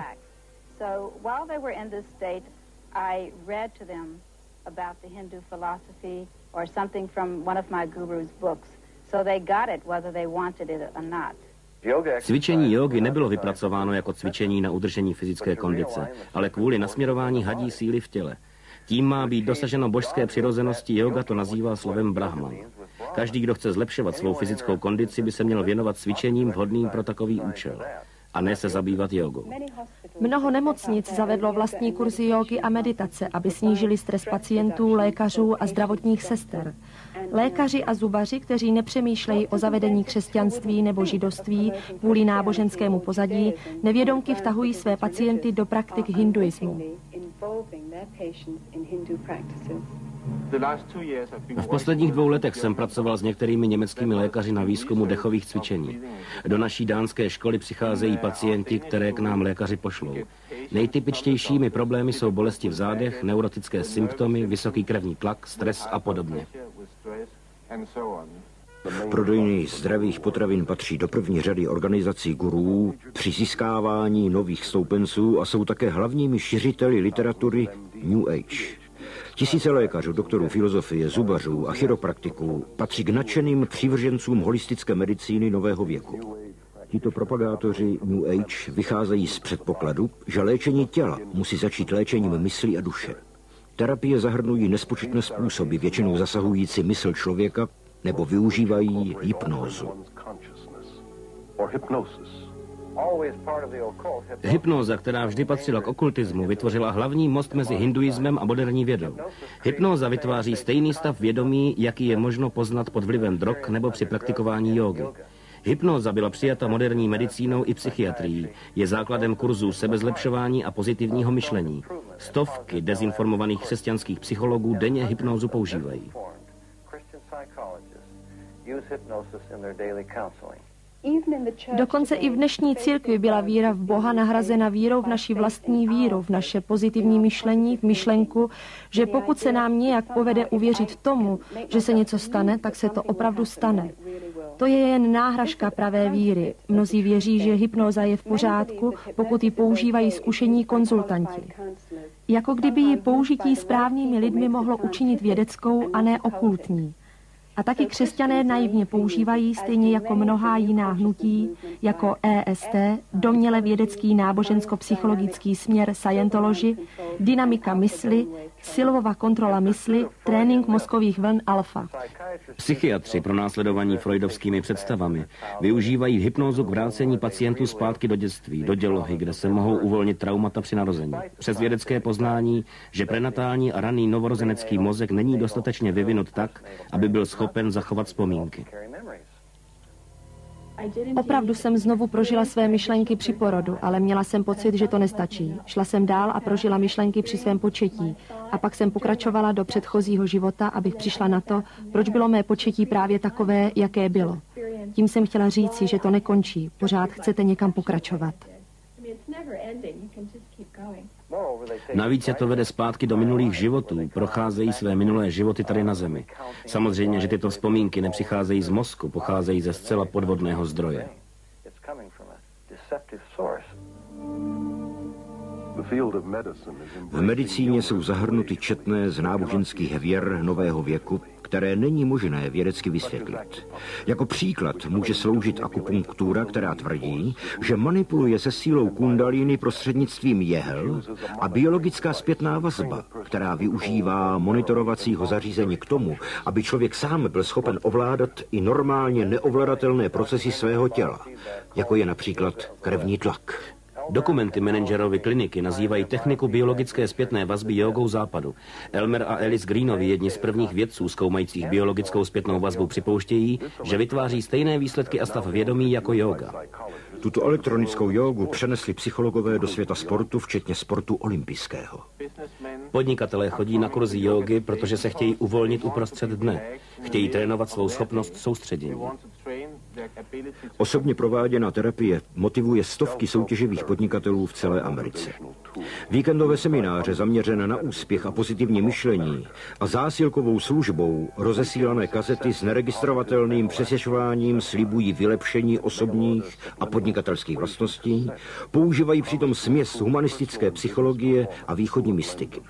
Cvičení jógy nebylo vypracováno jako cvičení na udržení fyzické kondice, ale kvůli nasměrování hadí síly v těle. Tím má být dosaženo božské přirozenosti, jóga to nazývá slovem Brahman. Každý, kdo chce zlepšovat svou fyzickou kondici, by se měl věnovat cvičením vhodným pro takový účel a ne se zabývat jógou.
Mnoho nemocnic zavedlo vlastní kurzy jógy a meditace, aby snížili stres pacientů, lékařů a zdravotních sester. Lékaři a zubaři, kteří nepřemýšlejí o zavedení křesťanství nebo židovství kvůli náboženskému pozadí, nevědomky vtahují své pacienty do praktik hinduismu.
V posledních 2 letech jsem pracoval s některými německými lékaři na výzkumu dechových cvičení. Do naší dánské školy přicházejí pacienti, které k nám lékaři pošlou. Nejtypičtějšími problémy jsou bolesti v zádech, neurotické symptomy, vysoký krevní tlak, stres a podobně.
Prodejny zdravých potravin patří do první řady organizací gurů při získávání nových stoupenců a jsou také hlavními šiřiteli literatury New Age. Tisíce lékařů, doktorů filozofie, zubařů a chiropraktiků patří k nadšeným přívržencům holistické medicíny nového věku. Tito propagátoři New Age vycházejí z předpokladu, že léčení těla musí začít léčením mysli a duše. Terapie zahrnují nespočetné způsoby, většinou zasahující mysl člověka, nebo využívají hypnózu.
Hypnóza, která vždy patřila k okultismu, vytvořila hlavní most mezi hinduismem a moderní vědou. Hypnóza vytváří stejný stav vědomí, jaký je možno poznat pod vlivem drog nebo při praktikování jógy. Hypnóza byla přijata moderní medicínou i psychiatrií. Je základem kurzů sebezlepšování a pozitivního myšlení. Stovky dezinformovaných křesťanských psychologů denně hypnózu používají.
Dokonce i v dnešní církvi byla víra v Boha nahrazena vírou v naši vlastní víru, v naše pozitivní myšlení, v myšlenku, že pokud se nám nějak povede uvěřit tomu, že se něco stane, tak se to opravdu stane. To je jen náhražka pravé víry. Mnozí věří, že hypnóza je v pořádku, pokud ji používají zkušení konzultanti. Jako kdyby ji použití správnými lidmi mohlo učinit vědeckou a ne okultní. A taky křesťané naivně používají, stejně jako mnohá jiná hnutí, jako EST, domněle vědecký nábožensko-psychologický směr Scientology, dynamika mysli, silová kontrola mysli, trénink mozkových vln alfa.
Psychiatři pronásledovaní freudovskými představami využívají hypnózu k vrácení pacientů zpátky do dětství, do dělohy, kde se mohou uvolnit traumata při narození. Přes vědecké poznání, že prenatální a raný novorozenecký mozek není dostatečně vyvinut tak, aby byl schopen zachovat vzpomínky.
Opravdu jsem znovu prožila své myšlenky při porodu, ale měla jsem pocit, že to nestačí. Šla jsem dál a prožila myšlenky při svém početí. A pak jsem pokračovala do předchozího života, abych přišla na to, proč bylo mé početí právě takové, jaké bylo. Tím jsem chtěla říci, že to nekončí. Pořád chcete někam pokračovat.
Navíc je to vede zpátky do minulých životů, procházejí své minulé životy tady na zemi. Samozřejmě, že tyto vzpomínky nepřicházejí z mozku, pocházejí ze zcela podvodného zdroje.
V medicíně jsou zahrnuty četné z náboženských věr nového věku, které není možné vědecky vysvětlit. Jako příklad může sloužit akupunktura, která tvrdí, že manipuluje se sílou kundalíny prostřednictvím jehel a biologická zpětná vazba, která využívá monitorovacího zařízení k tomu, aby člověk sám byl schopen ovládat i normálně neovladatelné procesy svého těla, jako je například krevní tlak.
Dokumenty managerovy kliniky nazývají techniku biologické zpětné vazby jógou západu. Elmer a Alice Greenovi, jedni z prvních vědců zkoumajících biologickou zpětnou vazbu, připouštějí, že vytváří stejné výsledky a stav vědomí jako jóga.
Tuto elektronickou jógu přenesli psychologové do světa sportu, včetně sportu olympijského.
Podnikatelé chodí na kurzy jógy, protože se chtějí uvolnit uprostřed dne. Chtějí trénovat svou schopnost soustředění.
Osobně prováděná terapie motivuje stovky soutěživých podnikatelů v celé Americe. Víkendové semináře zaměřené na úspěch a pozitivní myšlení a zásilkovou službou rozesílané kazety s neregistrovatelným přesvědčováním slibují vylepšení osobních a podnikatelských vlastností, používají přitom směs humanistické psychologie a východní mystiky.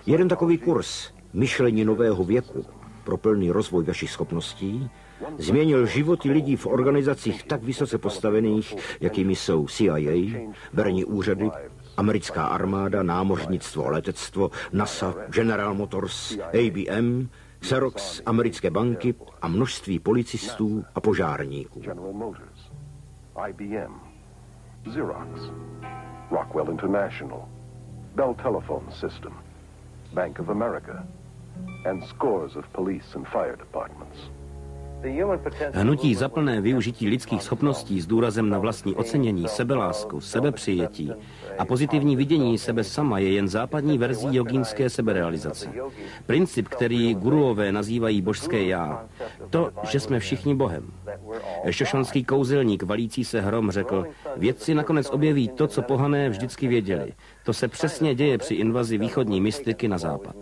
Jeden takový kurz Myšlení nového věku pro plný rozvoj vašich schopností změnil životy lidí v organizacích tak vysoce postavených, jakými jsou CIA, berní úřady, americká armáda, námořnictvo, letectvo, NASA, General Motors, ABM, Xerox, americké banky a množství policistů a požárníků.
IBM, Xerox, Rockwell International, Bell Telephone System, Bank of America, and scores of police and fire departments.
Hnutí za plné využití lidských schopností s důrazem na vlastní ocenění, sebelásku, sebepřijetí a pozitivní vidění sebe sama je jen západní verzí jogínské seberealizace. Princip, který guruové nazývají božské já, to, že jsme všichni Bohem. Šošonský kouzelník valící se hrom řekl, vědci nakonec objeví to, co pohané vždycky věděli. To se přesně děje při invazi východní mystiky na západ.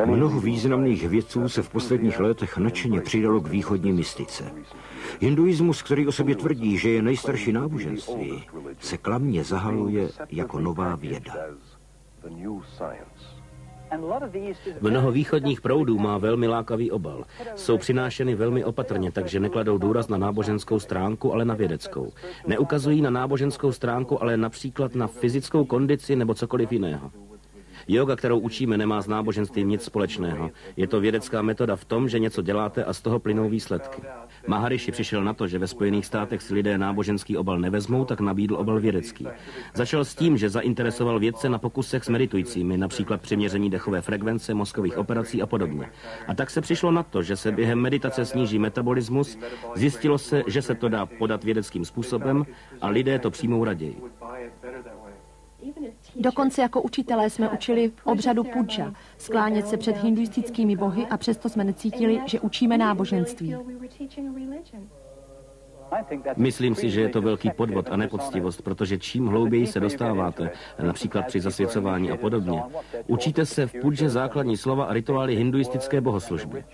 Mnoho významných vědců se v posledních letech nadšeně přidalo k východní mystice. Hinduismus, který o sobě tvrdí, že je nejstarší náboženství, se klamně zahaluje jako nová věda.
Mnoho východních proudů má velmi lákavý obal. Jsou přinášeny velmi opatrně, takže nekladou důraz na náboženskou stránku, ale na vědeckou. Neukazují na náboženskou stránku, ale například na fyzickou kondici nebo cokoliv jiného. Yoga, kterou učíme, nemá s náboženstvím nic společného. Je to vědecká metoda v tom, že něco děláte a z toho plynou výsledky. Maharishi přišel na to, že ve Spojených státech si lidé náboženský obal nevezmou, tak nabídl obal vědecký. Začal s tím, že zainteresoval vědce na pokusech s meditujícími, například při měření dechové frekvence, mozkových operací a podobně. A tak se přišlo na to, že se během meditace sníží metabolismus, zjistilo se, že se to dá podat vědeckým způsobem a lidé to přijmou raději.
Dokonce jako učitelé jsme učili obřadu puja, sklánět se před hinduistickými bohy a přesto jsme necítili, že učíme náboženství.
Myslím si, že je to velký podvod a nepoctivost, protože čím hlouběji se dostáváte, například při zasvěcování a podobně, učíte se v pudže základní slova a rituály hinduistické bohoslužby.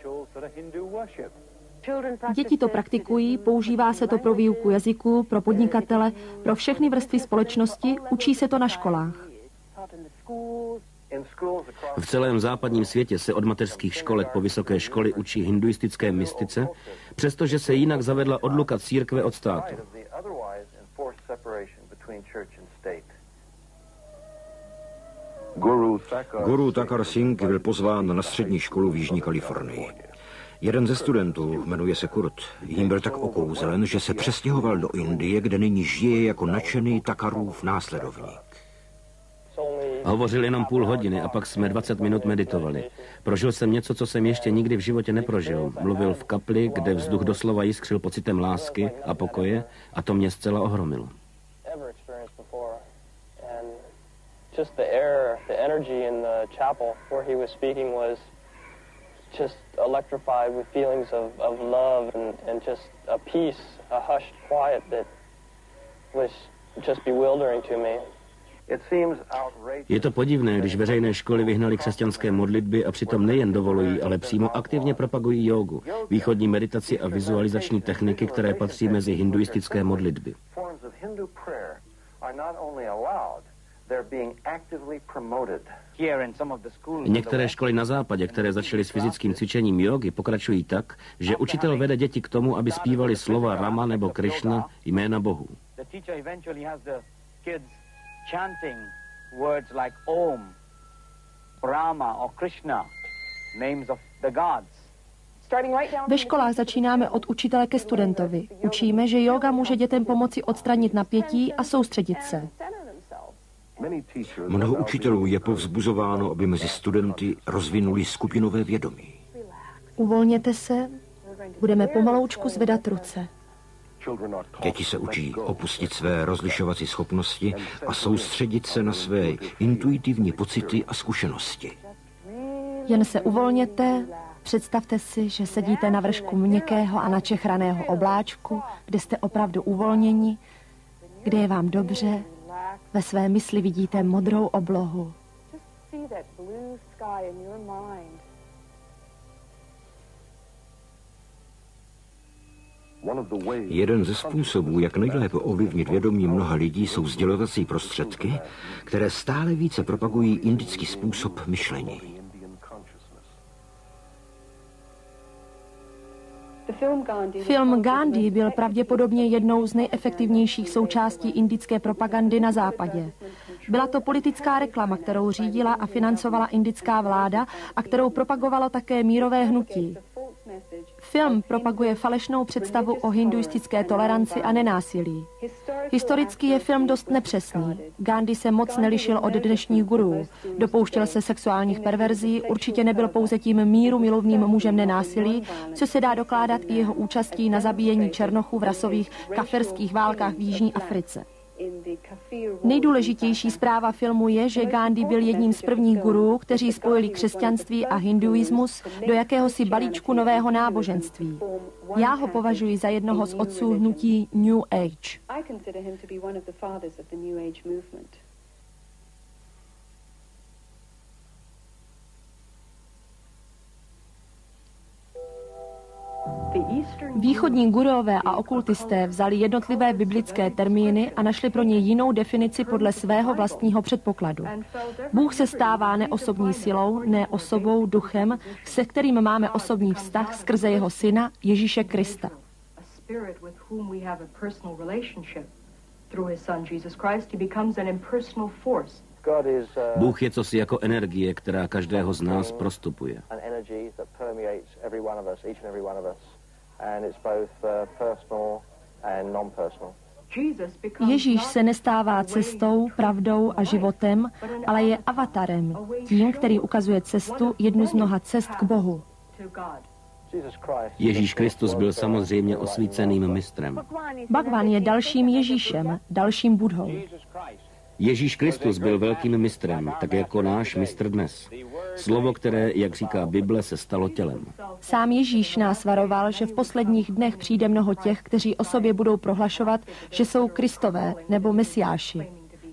Děti to praktikují, používá se to pro výuku jazyku, pro podnikatele, pro všechny vrstvy společnosti, učí se to na školách.
V celém západním světě se od mateřských školek po vysoké školy učí hinduistické mystice, přestože se jinak zavedla odluka církve od státu.
Guru Thakar Singh byl pozván na střední školu v Jižní Kalifornii. Jeden ze studentů, jmenuje se Kurt, jim byl tak okouzlen, že se přestěhoval do Indie, kde nyní žije jako nadšený Thakarův následovník.
Hovořil jenom půl hodiny a pak jsme 20 minut meditovali. Prožil jsem něco, co jsem ještě nikdy v životě neprožil. Mluvil v kapli, kde vzduch doslova jiskřil pocitem lásky a pokoje a to mě zcela ohromilo.
Just electrified with feelings of love and just a peace, a hushed quiet that was just bewildering to me.
Je to podivné, když veřejné školy vyhnaly křesťanské modlitby a přitom nejen dovolují, ale přímo aktivně propagují jógu, východní meditaci a vizualizační techniky, které patří mezi hinduistické modlitby. Některé školy na západě, které začaly s fyzickým cvičením jógy, pokračují tak, že učitel vede děti k tomu, aby zpívali slova Rama nebo Krishna, jména bohů.
Ve školách začínáme od učitele ke studentovi. Učíme, že jóga může dětem pomoci odstranit napětí a soustředit se.
Mnoho učitelů je povzbuzováno, aby mezi studenty rozvinuli skupinové vědomí.
Uvolněte se, budeme pomaloučku zvedat ruce.
Děti se učí opustit své rozlišovací schopnosti a soustředit se na své intuitivní pocity a zkušenosti.
Jen se uvolněte, představte si, že sedíte na vršku měkkého a načechraného obláčku, kde jste opravdu uvolněni, kde je vám dobře, ve své mysli vidíte modrou oblohu.
Jeden ze způsobů, jak nejlépe ovlivnit vědomí mnoha lidí, jsou sdělovací prostředky, které stále více propagují indický způsob myšlení.
Film Gandhi byl pravděpodobně jednou z nejefektivnějších součástí indické propagandy na západě. Byla to politická reklama, kterou řídila a financovala indická vláda a kterou propagovalo také mírové hnutí. Film propaguje falešnou představu o hinduistické toleranci a nenásilí. Historicky je film dost nepřesný. Gandhi se moc nelišil od dnešních gurů. Dopouštěl se sexuálních perverzí, určitě nebyl pouze tím míru milovným mužem nenásilí, co se dá dokládat i jeho účastí na zabíjení černochů v rasových kaferských válkách v Jižní Africe. Nejdůležitější zpráva filmu je, že Gandhi byl jedním z prvních gurů, kteří spojili křesťanství a hinduismus do jakéhosi balíčku nového náboženství. Já ho považuji za jednoho z otců hnutí New Age. Východní gurové a okultisté vzali jednotlivé biblické termíny a našli pro ně jinou definici podle svého vlastního předpokladu. Bůh se stává neosobní silou, ne osobou, duchem, se kterým máme osobní vztah skrze jeho syna Ježíše Krista.
Bůh je cosi jako energie, která každého z nás prostupuje.
Ježíš se nestává cestou, pravdou a životem, ale je avatarem, tím, který ukazuje cestu, jednu z mnoha cest k Bohu.
Ježíš Kristus byl samozřejmě osvíceným mistrem.
Bhagwan je dalším Ježíšem, dalším Budhou.
Ježíš Kristus byl velkým mistrem, tak jako náš mistr dnes. Slovo, které, jak říká Bible, se stalo tělem.
Sám Ježíš nás varoval, že v posledních dnech přijde mnoho těch, kteří o sobě budou prohlašovat, že jsou Kristové nebo Mesiáši.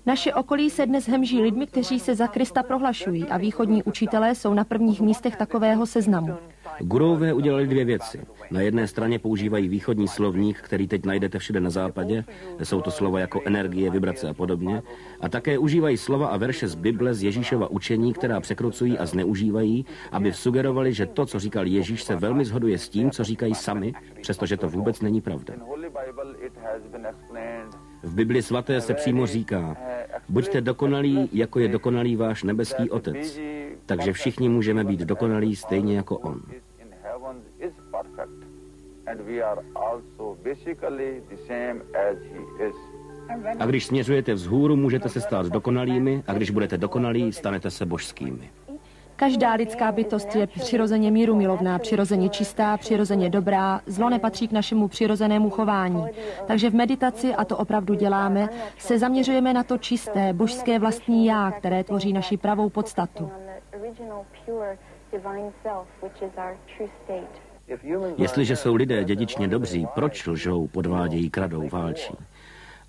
Naše okolí se dnes hemží lidmi, kteří se za Krista prohlašují a východní učitelé jsou na prvních místech takového seznamu.
Gurové udělali dvě věci. Na jedné straně používají východní slovník, který teď najdete všude na západě, jsou to slova jako energie, vibrace a podobně, a také užívají slova a verše z Bible, z Ježíšova učení, která překrucují a zneužívají, aby sugerovali, že to, co říkal Ježíš, se velmi shoduje s tím, co říkají sami, přestože to vůbec není pravda. V Bibli svaté se přímo říká: buďte dokonalí, jako je dokonalý váš nebeský Otec. Takže všichni můžeme být dokonalí stejně jako on. A když směřujete vzhůru, můžete se stát dokonalými, a když budete dokonalí, stanete se božskými.
Každá lidská bytost je přirozeně mírumilovná, přirozeně čistá, přirozeně dobrá, zlo nepatří k našemu přirozenému chování. Takže v meditaci, a to opravdu děláme, se zaměřujeme na to čisté, božské vlastní já, které tvoří naši pravou podstatu.
Jestliže jsou lidé dědičně dobří, proč lžou, podvádějí, kradou, válčí?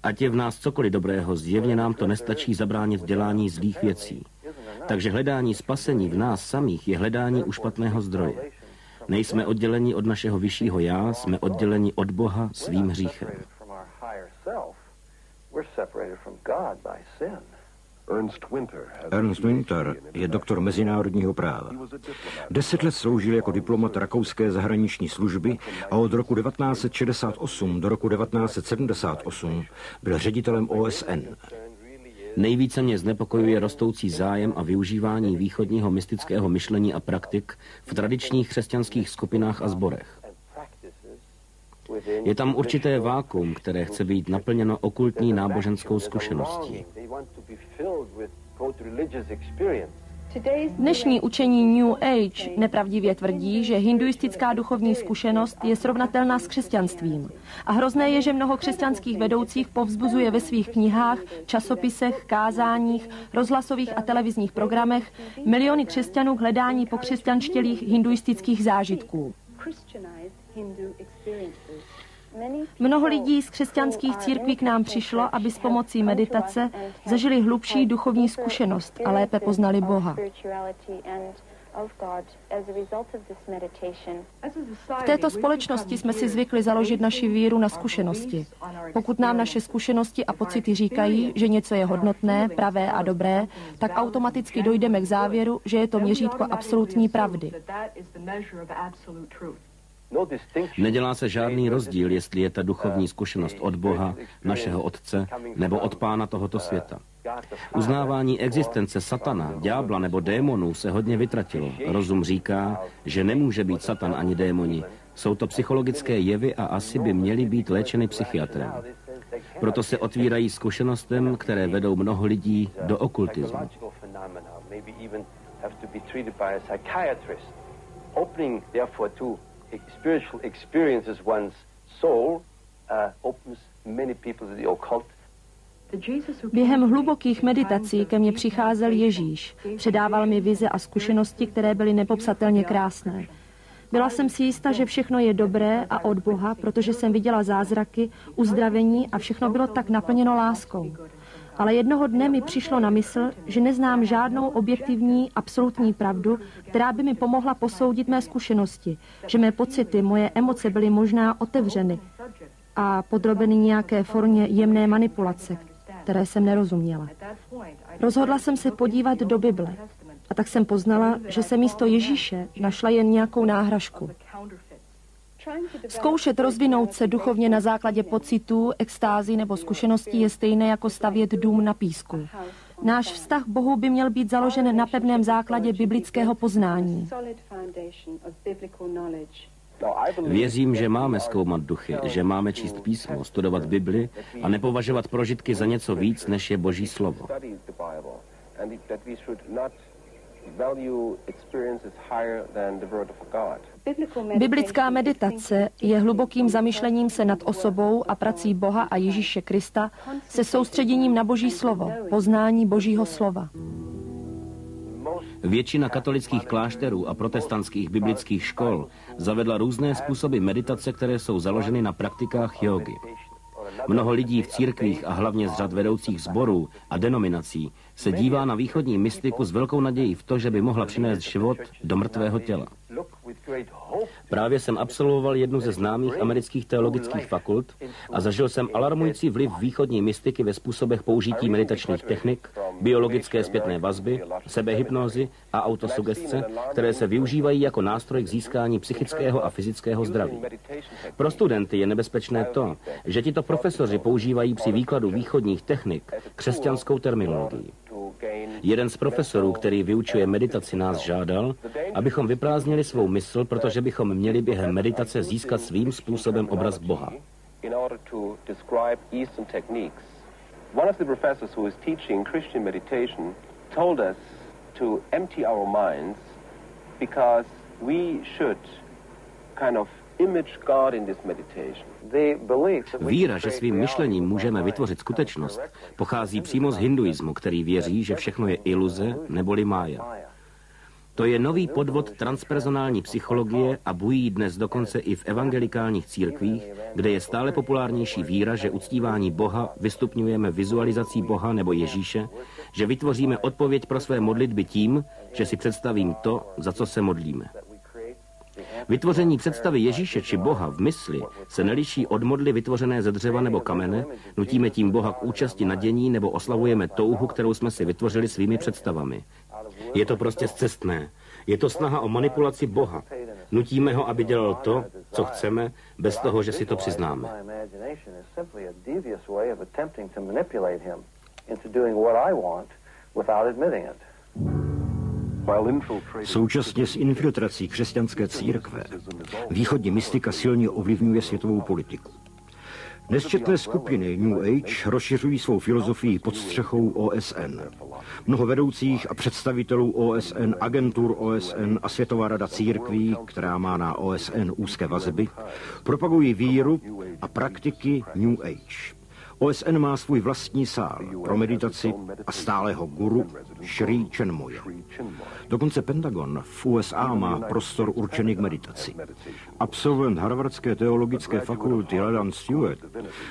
Ať je v nás cokoliv dobrého, zjevně nám to nestačí zabránit dělání zlých věcí. Takže hledání spasení v nás samých je hledání u špatného zdroje. Nejsme odděleni od našeho vyššího já, jsme odděleni od Boha svým hříchem.
Ernst Winter je doktor mezinárodního práva. 10 let sloužil jako diplomat rakouské zahraniční služby a od roku 1968 do roku 1978 byl ředitelem OSN.
Nejvíce mě znepokojuje rostoucí zájem a využívání východního mystického myšlení a praktik v tradičních křesťanských skupinách a sborech. Je tam určité vákuum, které chce být naplněno okultní náboženskou zkušeností.
Dnešní učení New Age nepravdivě tvrdí, že hinduistická duchovní zkušenost je srovnatelná s křesťanstvím. A hrozné je, že mnoho křesťanských vedoucích povzbuzuje ve svých knihách, časopisech, kázáních, rozhlasových a televizních programech miliony křesťanů k hledání pokřesťanštělých hinduistických zážitků. Mnoho lidí z křesťanských církví k nám přišlo, aby s pomocí meditace zažili hlubší duchovní zkušenost a lépe poznali Boha. V této společnosti jsme si zvykli založit naši víru na zkušenosti. Pokud nám naše zkušenosti a pocity říkají, že něco je hodnotné, pravé a dobré, tak automaticky dojdeme k závěru, že je to měřítko absolutní pravdy.
Nedělá se žádný rozdíl, jestli je ta duchovní zkušenost od Boha, našeho Otce, nebo od pána tohoto světa. Uznávání existence satana, ďábla nebo démonů se hodně vytratilo. Rozum říká, že nemůže být satan ani démoni. Jsou to psychologické jevy a asi by měly být léčeny psychiatrem. Proto se otvírají zkušenostem, které vedou mnoho lidí do okultismu.
Spiritual experiences one's soul opens many people to the occult.
Během hlubokých meditací ke mně přicházel Ježíš. Předával mi vize a zkušenosti, které byly nepopsatelně krásné. Byla jsem si jistá, že všechno je dobré a od Boha, protože jsem viděla zázraky, uzdravení a všechno bylo tak naplněno láskou. Ale jednoho dne mi přišlo na mysl, že neznám žádnou objektivní, absolutní pravdu, která by mi pomohla posoudit mé zkušenosti, že mé pocity, moje emoce byly možná otevřeny a podrobeny nějaké formě jemné manipulace, které jsem nerozuměla. Rozhodla jsem se podívat do Bible a tak jsem poznala, že se místo Ježíše našla jen nějakou náhražku. Zkoušet rozvinout se duchovně na základě pocitů, extázy nebo zkušeností je stejné jako stavět dům na písku. Náš vztah k Bohu by měl být založen na pevném základě biblického poznání.
Věřím, že máme zkoumat duchy, že máme číst písmo, studovat Bibli a nepovažovat prožitky za něco víc, než je Boží slovo.
Biblická meditace je hlubokým zamyšlením se nad osobou a prací Boha a Ježíše Krista se soustředěním na Boží slovo, poznání Božího slova.
Většina katolických klášterů a protestantských biblických škol zavedla různé způsoby meditace, které jsou založeny na praktikách jógy. Mnoho lidí v církvích a hlavně z řad vedoucích sborů a denominací se dívá na východní mystiku s velkou nadějí v to, že by mohla přinést život do mrtvého těla. Právě jsem absolvoval jednu ze známých amerických teologických fakult a zažil jsem alarmující vliv východní mystiky ve způsobech použití meditačních technik, biologické zpětné vazby, sebehypnózy a autosugestce, které se využívají jako nástroj k získání psychického a fyzického zdraví. Pro studenty je nebezpečné to, že tito profesoři používají při výkladu východních technik křesťanskou terminologii. Jeden z profesorů, který vyučuje meditaci, nás žádal, abychom vyprázdnili svou mysl, protože bychom měli během meditace získat svým způsobem obraz Boha.
One of the professors who was teaching Christian meditation told us to empty our minds because we should kind of image God in this meditation.
Víra, že svým myšlením můžeme vytvořit skutečnost, pochází přímo z hinduismu, který věří, že všechno je iluze neboli mája. To je nový podvod transpersonální psychologie a bují dnes dokonce i v evangelikálních církvích, kde je stále populárnější víra, že uctívání Boha vystupňujeme vizualizací Boha nebo Ježíše, že vytvoříme odpověď pro své modlitby tím, že si představím to, za co se modlíme. Vytvoření představy Ježíše či Boha v mysli se neliší od modly vytvořené ze dřeva nebo kamene, nutíme tím Boha k účasti na dění nebo oslavujeme touhu, kterou jsme si vytvořili svými představami. Je to prostě scestné. Je to snaha o manipulaci Boha. Nutíme ho, aby dělal to, co chceme, bez toho, že si to přiznáme.
Současně s infiltrací křesťanské církve východní mystika silně ovlivňuje světovou politiku. Nesčetné skupiny New Age rozšiřují svou filozofii pod střechou OSN. Mnoho vedoucích a představitelů OSN, agentur OSN a Světová rada církví, která má na OSN úzké vazby, propagují víru a praktiky New Age. OSN má svůj vlastní sál pro meditaci a stálého guru Sri Chinmoye. Dokonce Pentagon v USA má prostor určený k meditaci. Absolvent Harvardské teologické fakulty Leland Stewart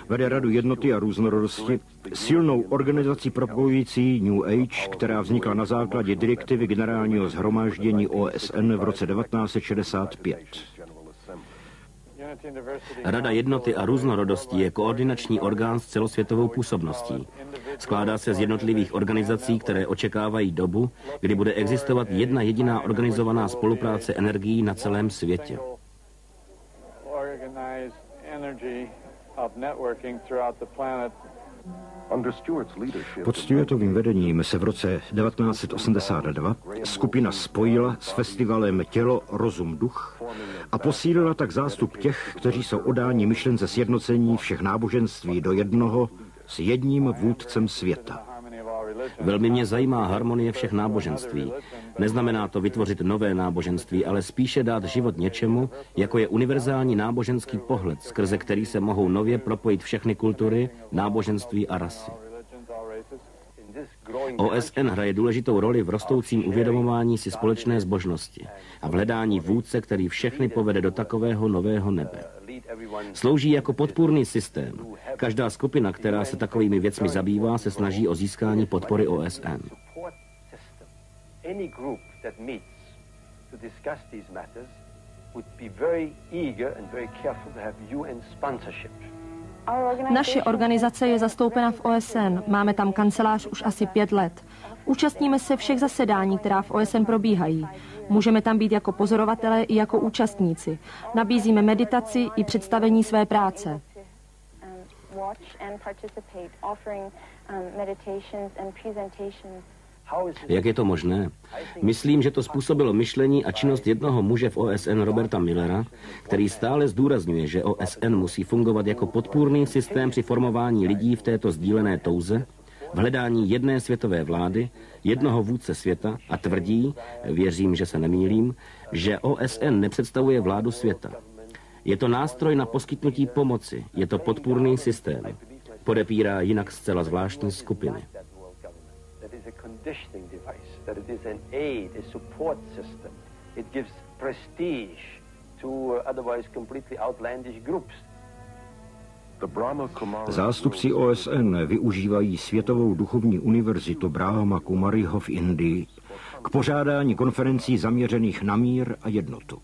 vede Radu jednoty a různorodosti, silnou organizaci propagující New Age, která vznikla na základě direktivy Generálního shromáždění OSN v roce 1965.
Rada jednoty a různorodosti je koordinační orgán s celosvětovou působností. Skládá se z jednotlivých organizací, které očekávají dobu, kdy bude existovat jedna jediná organizovaná spolupráce energií na celém světě.
Pod Stewartovým vedením se v roce 1982 skupina spojila s festivalem Tělo, rozum, duch a posílila tak zástup těch, kteří jsou oddáni myšlence sjednocení všech náboženství do jednoho s jedním vůdcem světa.
Velmi mě zajímá harmonie všech náboženství. Neznamená to vytvořit nové náboženství, ale spíše dát život něčemu, jako je univerzální náboženský pohled, skrze který se mohou nově propojit všechny kultury, náboženství a rasy. OSN hraje důležitou roli v rostoucím uvědomování si společné zbožnosti a v hledání vůdce, který všechny povede do takového nového nebe. Slouží jako podpůrný systém. Každá skupina, která se takovými věcmi zabývá, se snaží o získání podpory OSN.
Naše organizace je zastoupena v OSN. Máme tam kancelář už asi 5 let. Účastníme se všech zasedání, která v OSN probíhají. Můžeme tam být jako pozorovatelé i jako účastníci. Nabízíme meditaci i představení své práce.
Jak je to možné? Myslím, že to způsobilo myšlení a činnost jednoho muže v OSN Roberta Millera, který stále zdůrazňuje, že OSN musí fungovat jako podpůrný systém při formování lidí v této sdílené touze, v hledání jedné světové vlády, jednoho vůdce světa a tvrdí, věřím, že se nemýlím, že OSN nepředstavuje vládu světa. Je to nástroj na poskytnutí pomoci, je to podpůrný systém. Podepírá jinak zcela zvláštní skupiny.
Zástupci OSN využívají Světovou duchovní univerzitu Brahma Kumariho v Indii k pořádání konferencí zaměřených na mír a jednotu.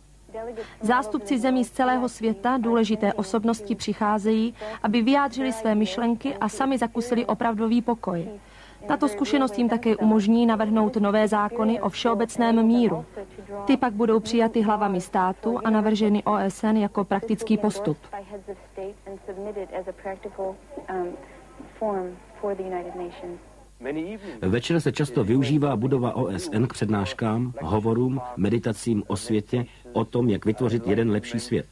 Zástupci zemí z celého světa, důležité osobnosti přicházejí, aby vyjádřili své myšlenky a sami zakusili opravdový pokoj. Tato zkušenost jim také umožní navrhnout nové zákony o všeobecném míru. Ty pak budou přijaty hlavami státu a navrženy OSN jako praktický postup.
Večer se často využívá budova OSN k přednáškám, hovorům, meditacím o světě, o tom, jak vytvořit jeden lepší svět.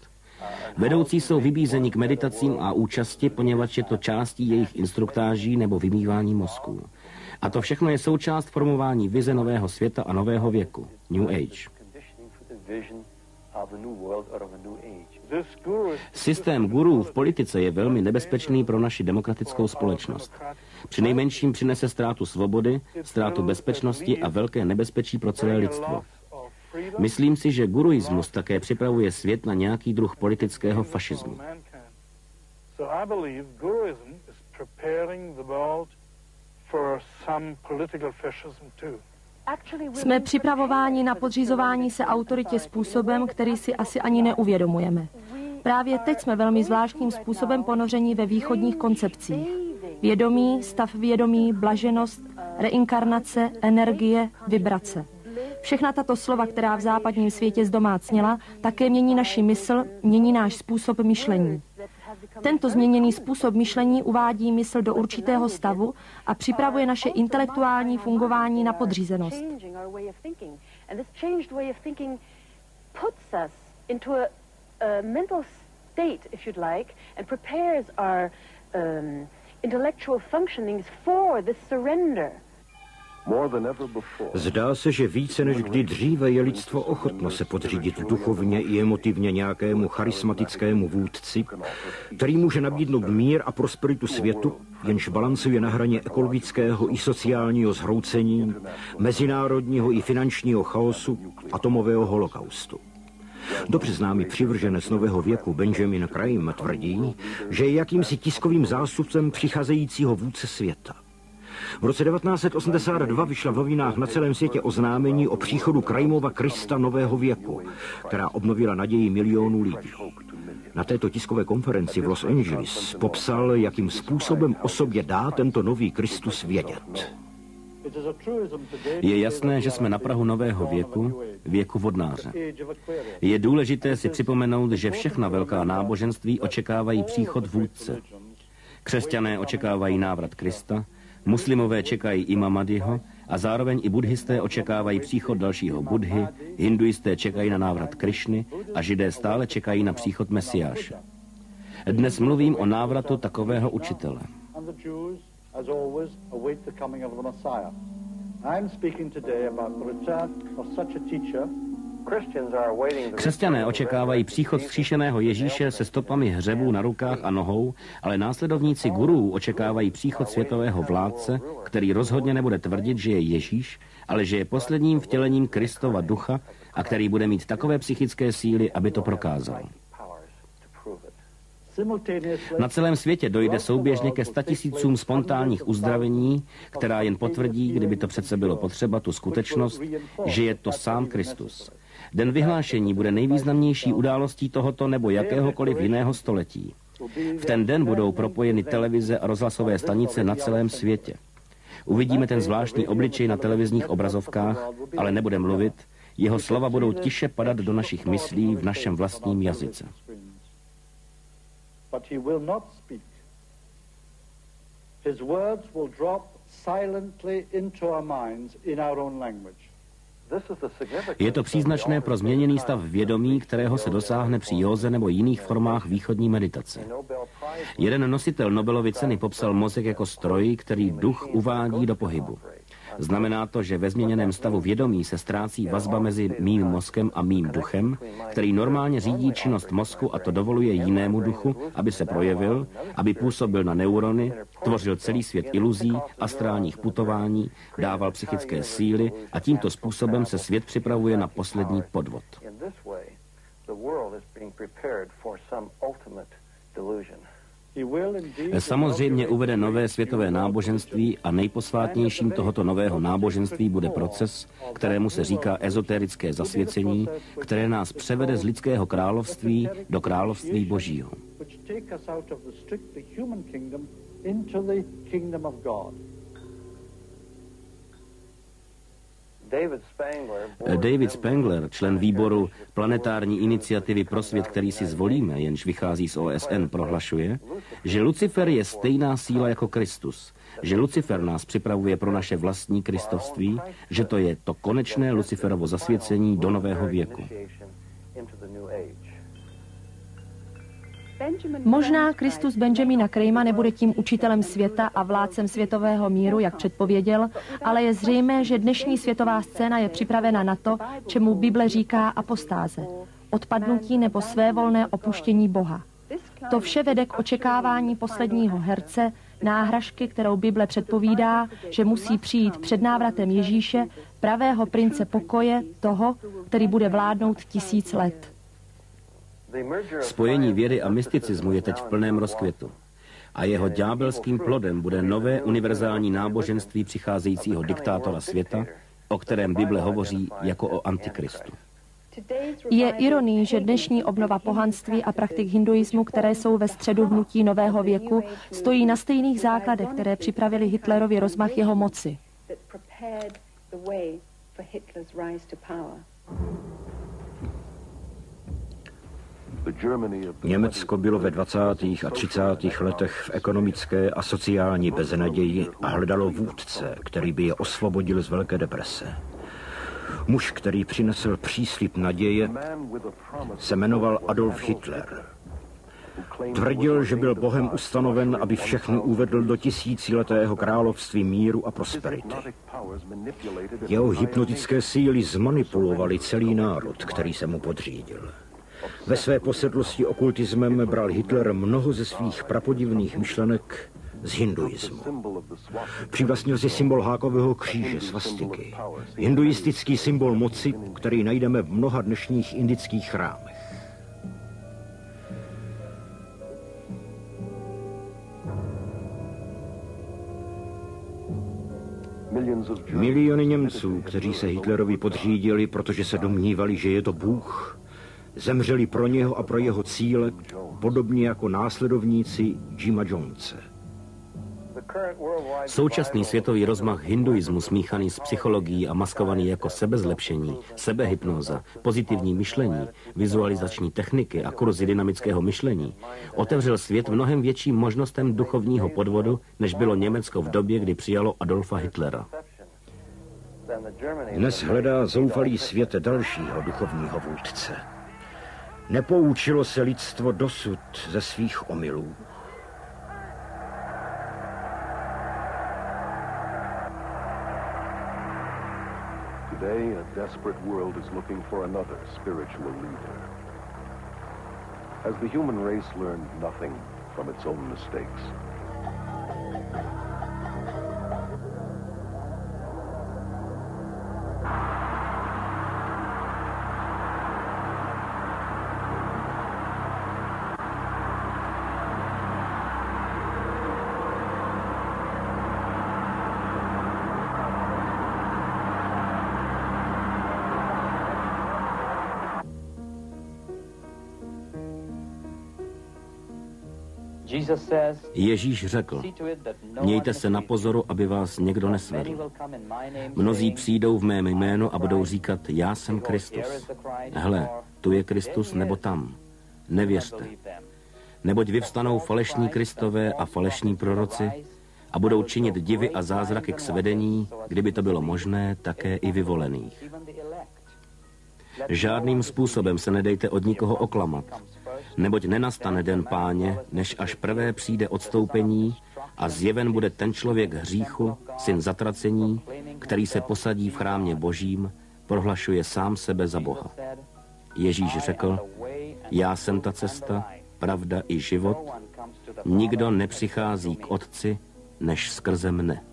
Vedoucí jsou vybízeni k meditacím a účasti, poněvadž je to částí jejich instruktáží nebo vymývání mozků. A to všechno je součást formování vize nového světa a nového věku, New Age. Systém gurů v politice je velmi nebezpečný pro naši demokratickou společnost. Přinejmenším přinese ztrátu svobody, ztrátu bezpečnosti a velké nebezpečí pro celé lidstvo. Myslím si, že guruismus také připravuje svět na nějaký druh politického fašismu.
Jsme připravováni na podřizování se autoritě způsobem, který si asi ani neuvědomujeme. Právě teď jsme velmi zvláštním způsobem ponořeni ve východních koncepcích. Vědomí, stav vědomí, blaženost, reinkarnace, energie, vibrace. Všechna tato slova, která v západním světě zdomácněla, také mění naši mysl, mění náš způsob myšlení. Tento změněný způsob myšlení uvádí mysl do určitého stavu a připravuje naše intelektuální fungování na podřízenost.
state, if you'd like, and prepares our intellectual functionings for this surrender.
Zdá se, že více než kdy dříve je lidstvo ochotno se podřídit duchovně i emotivně nějakému charismatickému vůdci, který může nabídnout mír a prosperitu světu, jenž balancuje na hraně ekologického i sociálního zhroucení, mezinárodního i finančního chaosu, atomového holokaustu. Dobře známý přivrženec nového věku Benjamin Crane tvrdí, že je jakýmsi tiskovým zástupcem přicházejícího vůdce světa. V roce 1982 vyšla v novinách na celém světě oznámení o příchodu Craneova Krista nového věku, která obnovila naději milionů lidí. Na této tiskové konferenci v Los Angeles popsal, jakým způsobem o sobě dá tento nový Kristus vědět.
Je jasné, že jsme na prahu nového věku, věku vodnáře. Je důležité si připomenout, že všechna velká náboženství očekávají příchod vůdce. Křesťané očekávají návrat Krista, muslimové čekají Imamadiho a zároveň i buddhisté očekávají příchod dalšího Buddhy, hinduisté čekají na návrat Krišny a židé stále čekají na příchod Mesiáše. Dnes mluvím o návratu takového učitele. Křesťané očekávají příchod vzkříšeného Ježíše se stopami hřebů na rukách a nohou, ale následovníci gurů očekávají příchod světového vládce, který rozhodně nebude tvrdit, že je Ježíš, ale že je posledním vtělením Kristova ducha a který bude mít takové psychické síly, aby to prokázal. Na celém světě dojde souběžně ke 100 000 spontánních uzdravení, která jen potvrdí, kdyby to přece bylo potřeba, tu skutečnost, že je to sám Kristus. Den vyhlášení bude nejvýznamnější událostí tohoto nebo jakéhokoliv jiného století. V ten den budou propojeny televize a rozhlasové stanice na celém světě. Uvidíme ten zvláštní obličej na televizních obrazovkách, ale nebude mluvit, jeho slova budou tiše padat do našich myslí v našem vlastním jazyce.
But he will not speak. His words will drop silently into our minds in our own language.
Je to příznačné pro změněný stav vědomí, kterého se dosáhne při józe nebo jiných formách východní meditace. Jeden nositel Nobelovy ceny popsal mozek jako stroj, který duch uvádí do pohybu. Znamená to, že ve změněném stavu vědomí se ztrácí vazba mezi mým mozkem a mým duchem, který normálně řídí činnost mozku a to dovoluje jinému duchu, aby se projevil, aby působil na neurony, tvořil celý svět iluzí, astrálních putování, dával psychické síly a tímto způsobem se svět připravuje na poslední podvod. Samozřejmě uvede nové světové náboženství a nejposvátnějším tohoto nového náboženství bude proces, kterému se říká ezoterické zasvěcení, které nás převede z lidského království do království Božího. David Spangler, člen výboru Planetární iniciativy pro svět, který si zvolíme, jenž vychází z OSN, prohlašuje, že Lucifer je stejná síla jako Kristus, že Lucifer nás připravuje pro naše vlastní kristovství, že to je to konečné Luciferovo zasvěcení do nového věku.
Možná Kristus Benjamina Cranea nebude tím učitelem světa a vládcem světového míru, jak předpověděl, ale je zřejmé, že dnešní světová scéna je připravena na to, čemu Bible říká apostáze. Odpadnutí nebo svévolné opuštění Boha. To vše vede k očekávání posledního herce, náhražky, kterou Bible předpovídá, že musí přijít před návratem Ježíše, pravého prince pokoje, toho, který bude vládnout 1000 let.
Spojení vědy a mysticismu je teď v plném rozkvětu. A jeho ďábelským plodem bude nové univerzální náboženství přicházejícího diktátora světa, o kterém Bible hovoří jako o antikristu.
Je ironií, že dnešní obnova pohanství a praktik hinduismu, které jsou ve středu hnutí nového věku, stojí na stejných základech, které připravili Hitlerovi rozmach jeho moci.
Německo bylo ve 20. a 30. letech v ekonomické a sociální beznaději a hledalo vůdce, který by je osvobodil z Velké deprese. Muž, který přinesl příslib naděje, se jmenoval Adolf Hitler. Tvrdil, že byl Bohem ustanoven, aby všechny uvedl do tisíciletého království míru a prosperity. Jeho hypnotické síly zmanipulovaly celý národ, který se mu podřídil. Ve své posedlosti okultismem bral Hitler mnoho ze svých prapodivných myšlenek z hinduismu. Přivlastnil si symbol hákového kříže, svastiky. Hinduistický symbol moci, který najdeme v mnoha dnešních indických chrámech. Miliony Němců, kteří se Hitlerovi podřídili, protože se domnívali, že je to Bůh, zemřeli pro něho a pro jeho cíle, podobně jako následovníci Jima Jonese.
Současný světový rozmach hinduismu smíchaný s psychologií a maskovaný jako sebezlepšení, sebehypnóza, pozitivní myšlení, vizualizační techniky a kurzy dynamického myšlení otevřel svět mnohem větším možnostem duchovního podvodu, než bylo Německo v době, kdy přijalo Adolfa Hitlera.
Dnes hledá zoufalý svět dalšího duchovního vůdce. Nepoučilo se lidstvo dosud ze svých omylů.
Today, a desperate world is looking for another spiritual leader. Has the human race learned nothing from its own mistakes?
Ježíš řekl, mějte se na pozoru, aby vás někdo nesvedl. Mnozí přijdou v mém jménu a budou říkat, já jsem Kristus. Hle, tu je Kristus nebo tam. Nevěřte. Neboť vyvstanou falešní Kristové a falešní proroci a budou činit divy a zázraky k svedení, kdyby to bylo možné, také i vyvolených. Žádným způsobem se nedejte od nikoho oklamat, neboť nenastane den Páně, než až prvé přijde odstoupení a zjeven bude ten člověk hříchu, syn zatracení, který se posadí v chrámě Božím, prohlašuje sám sebe za Boha. Ježíš řekl, já jsem ta cesta, pravda i život, nikdo nepřichází k Otci, než skrze mne.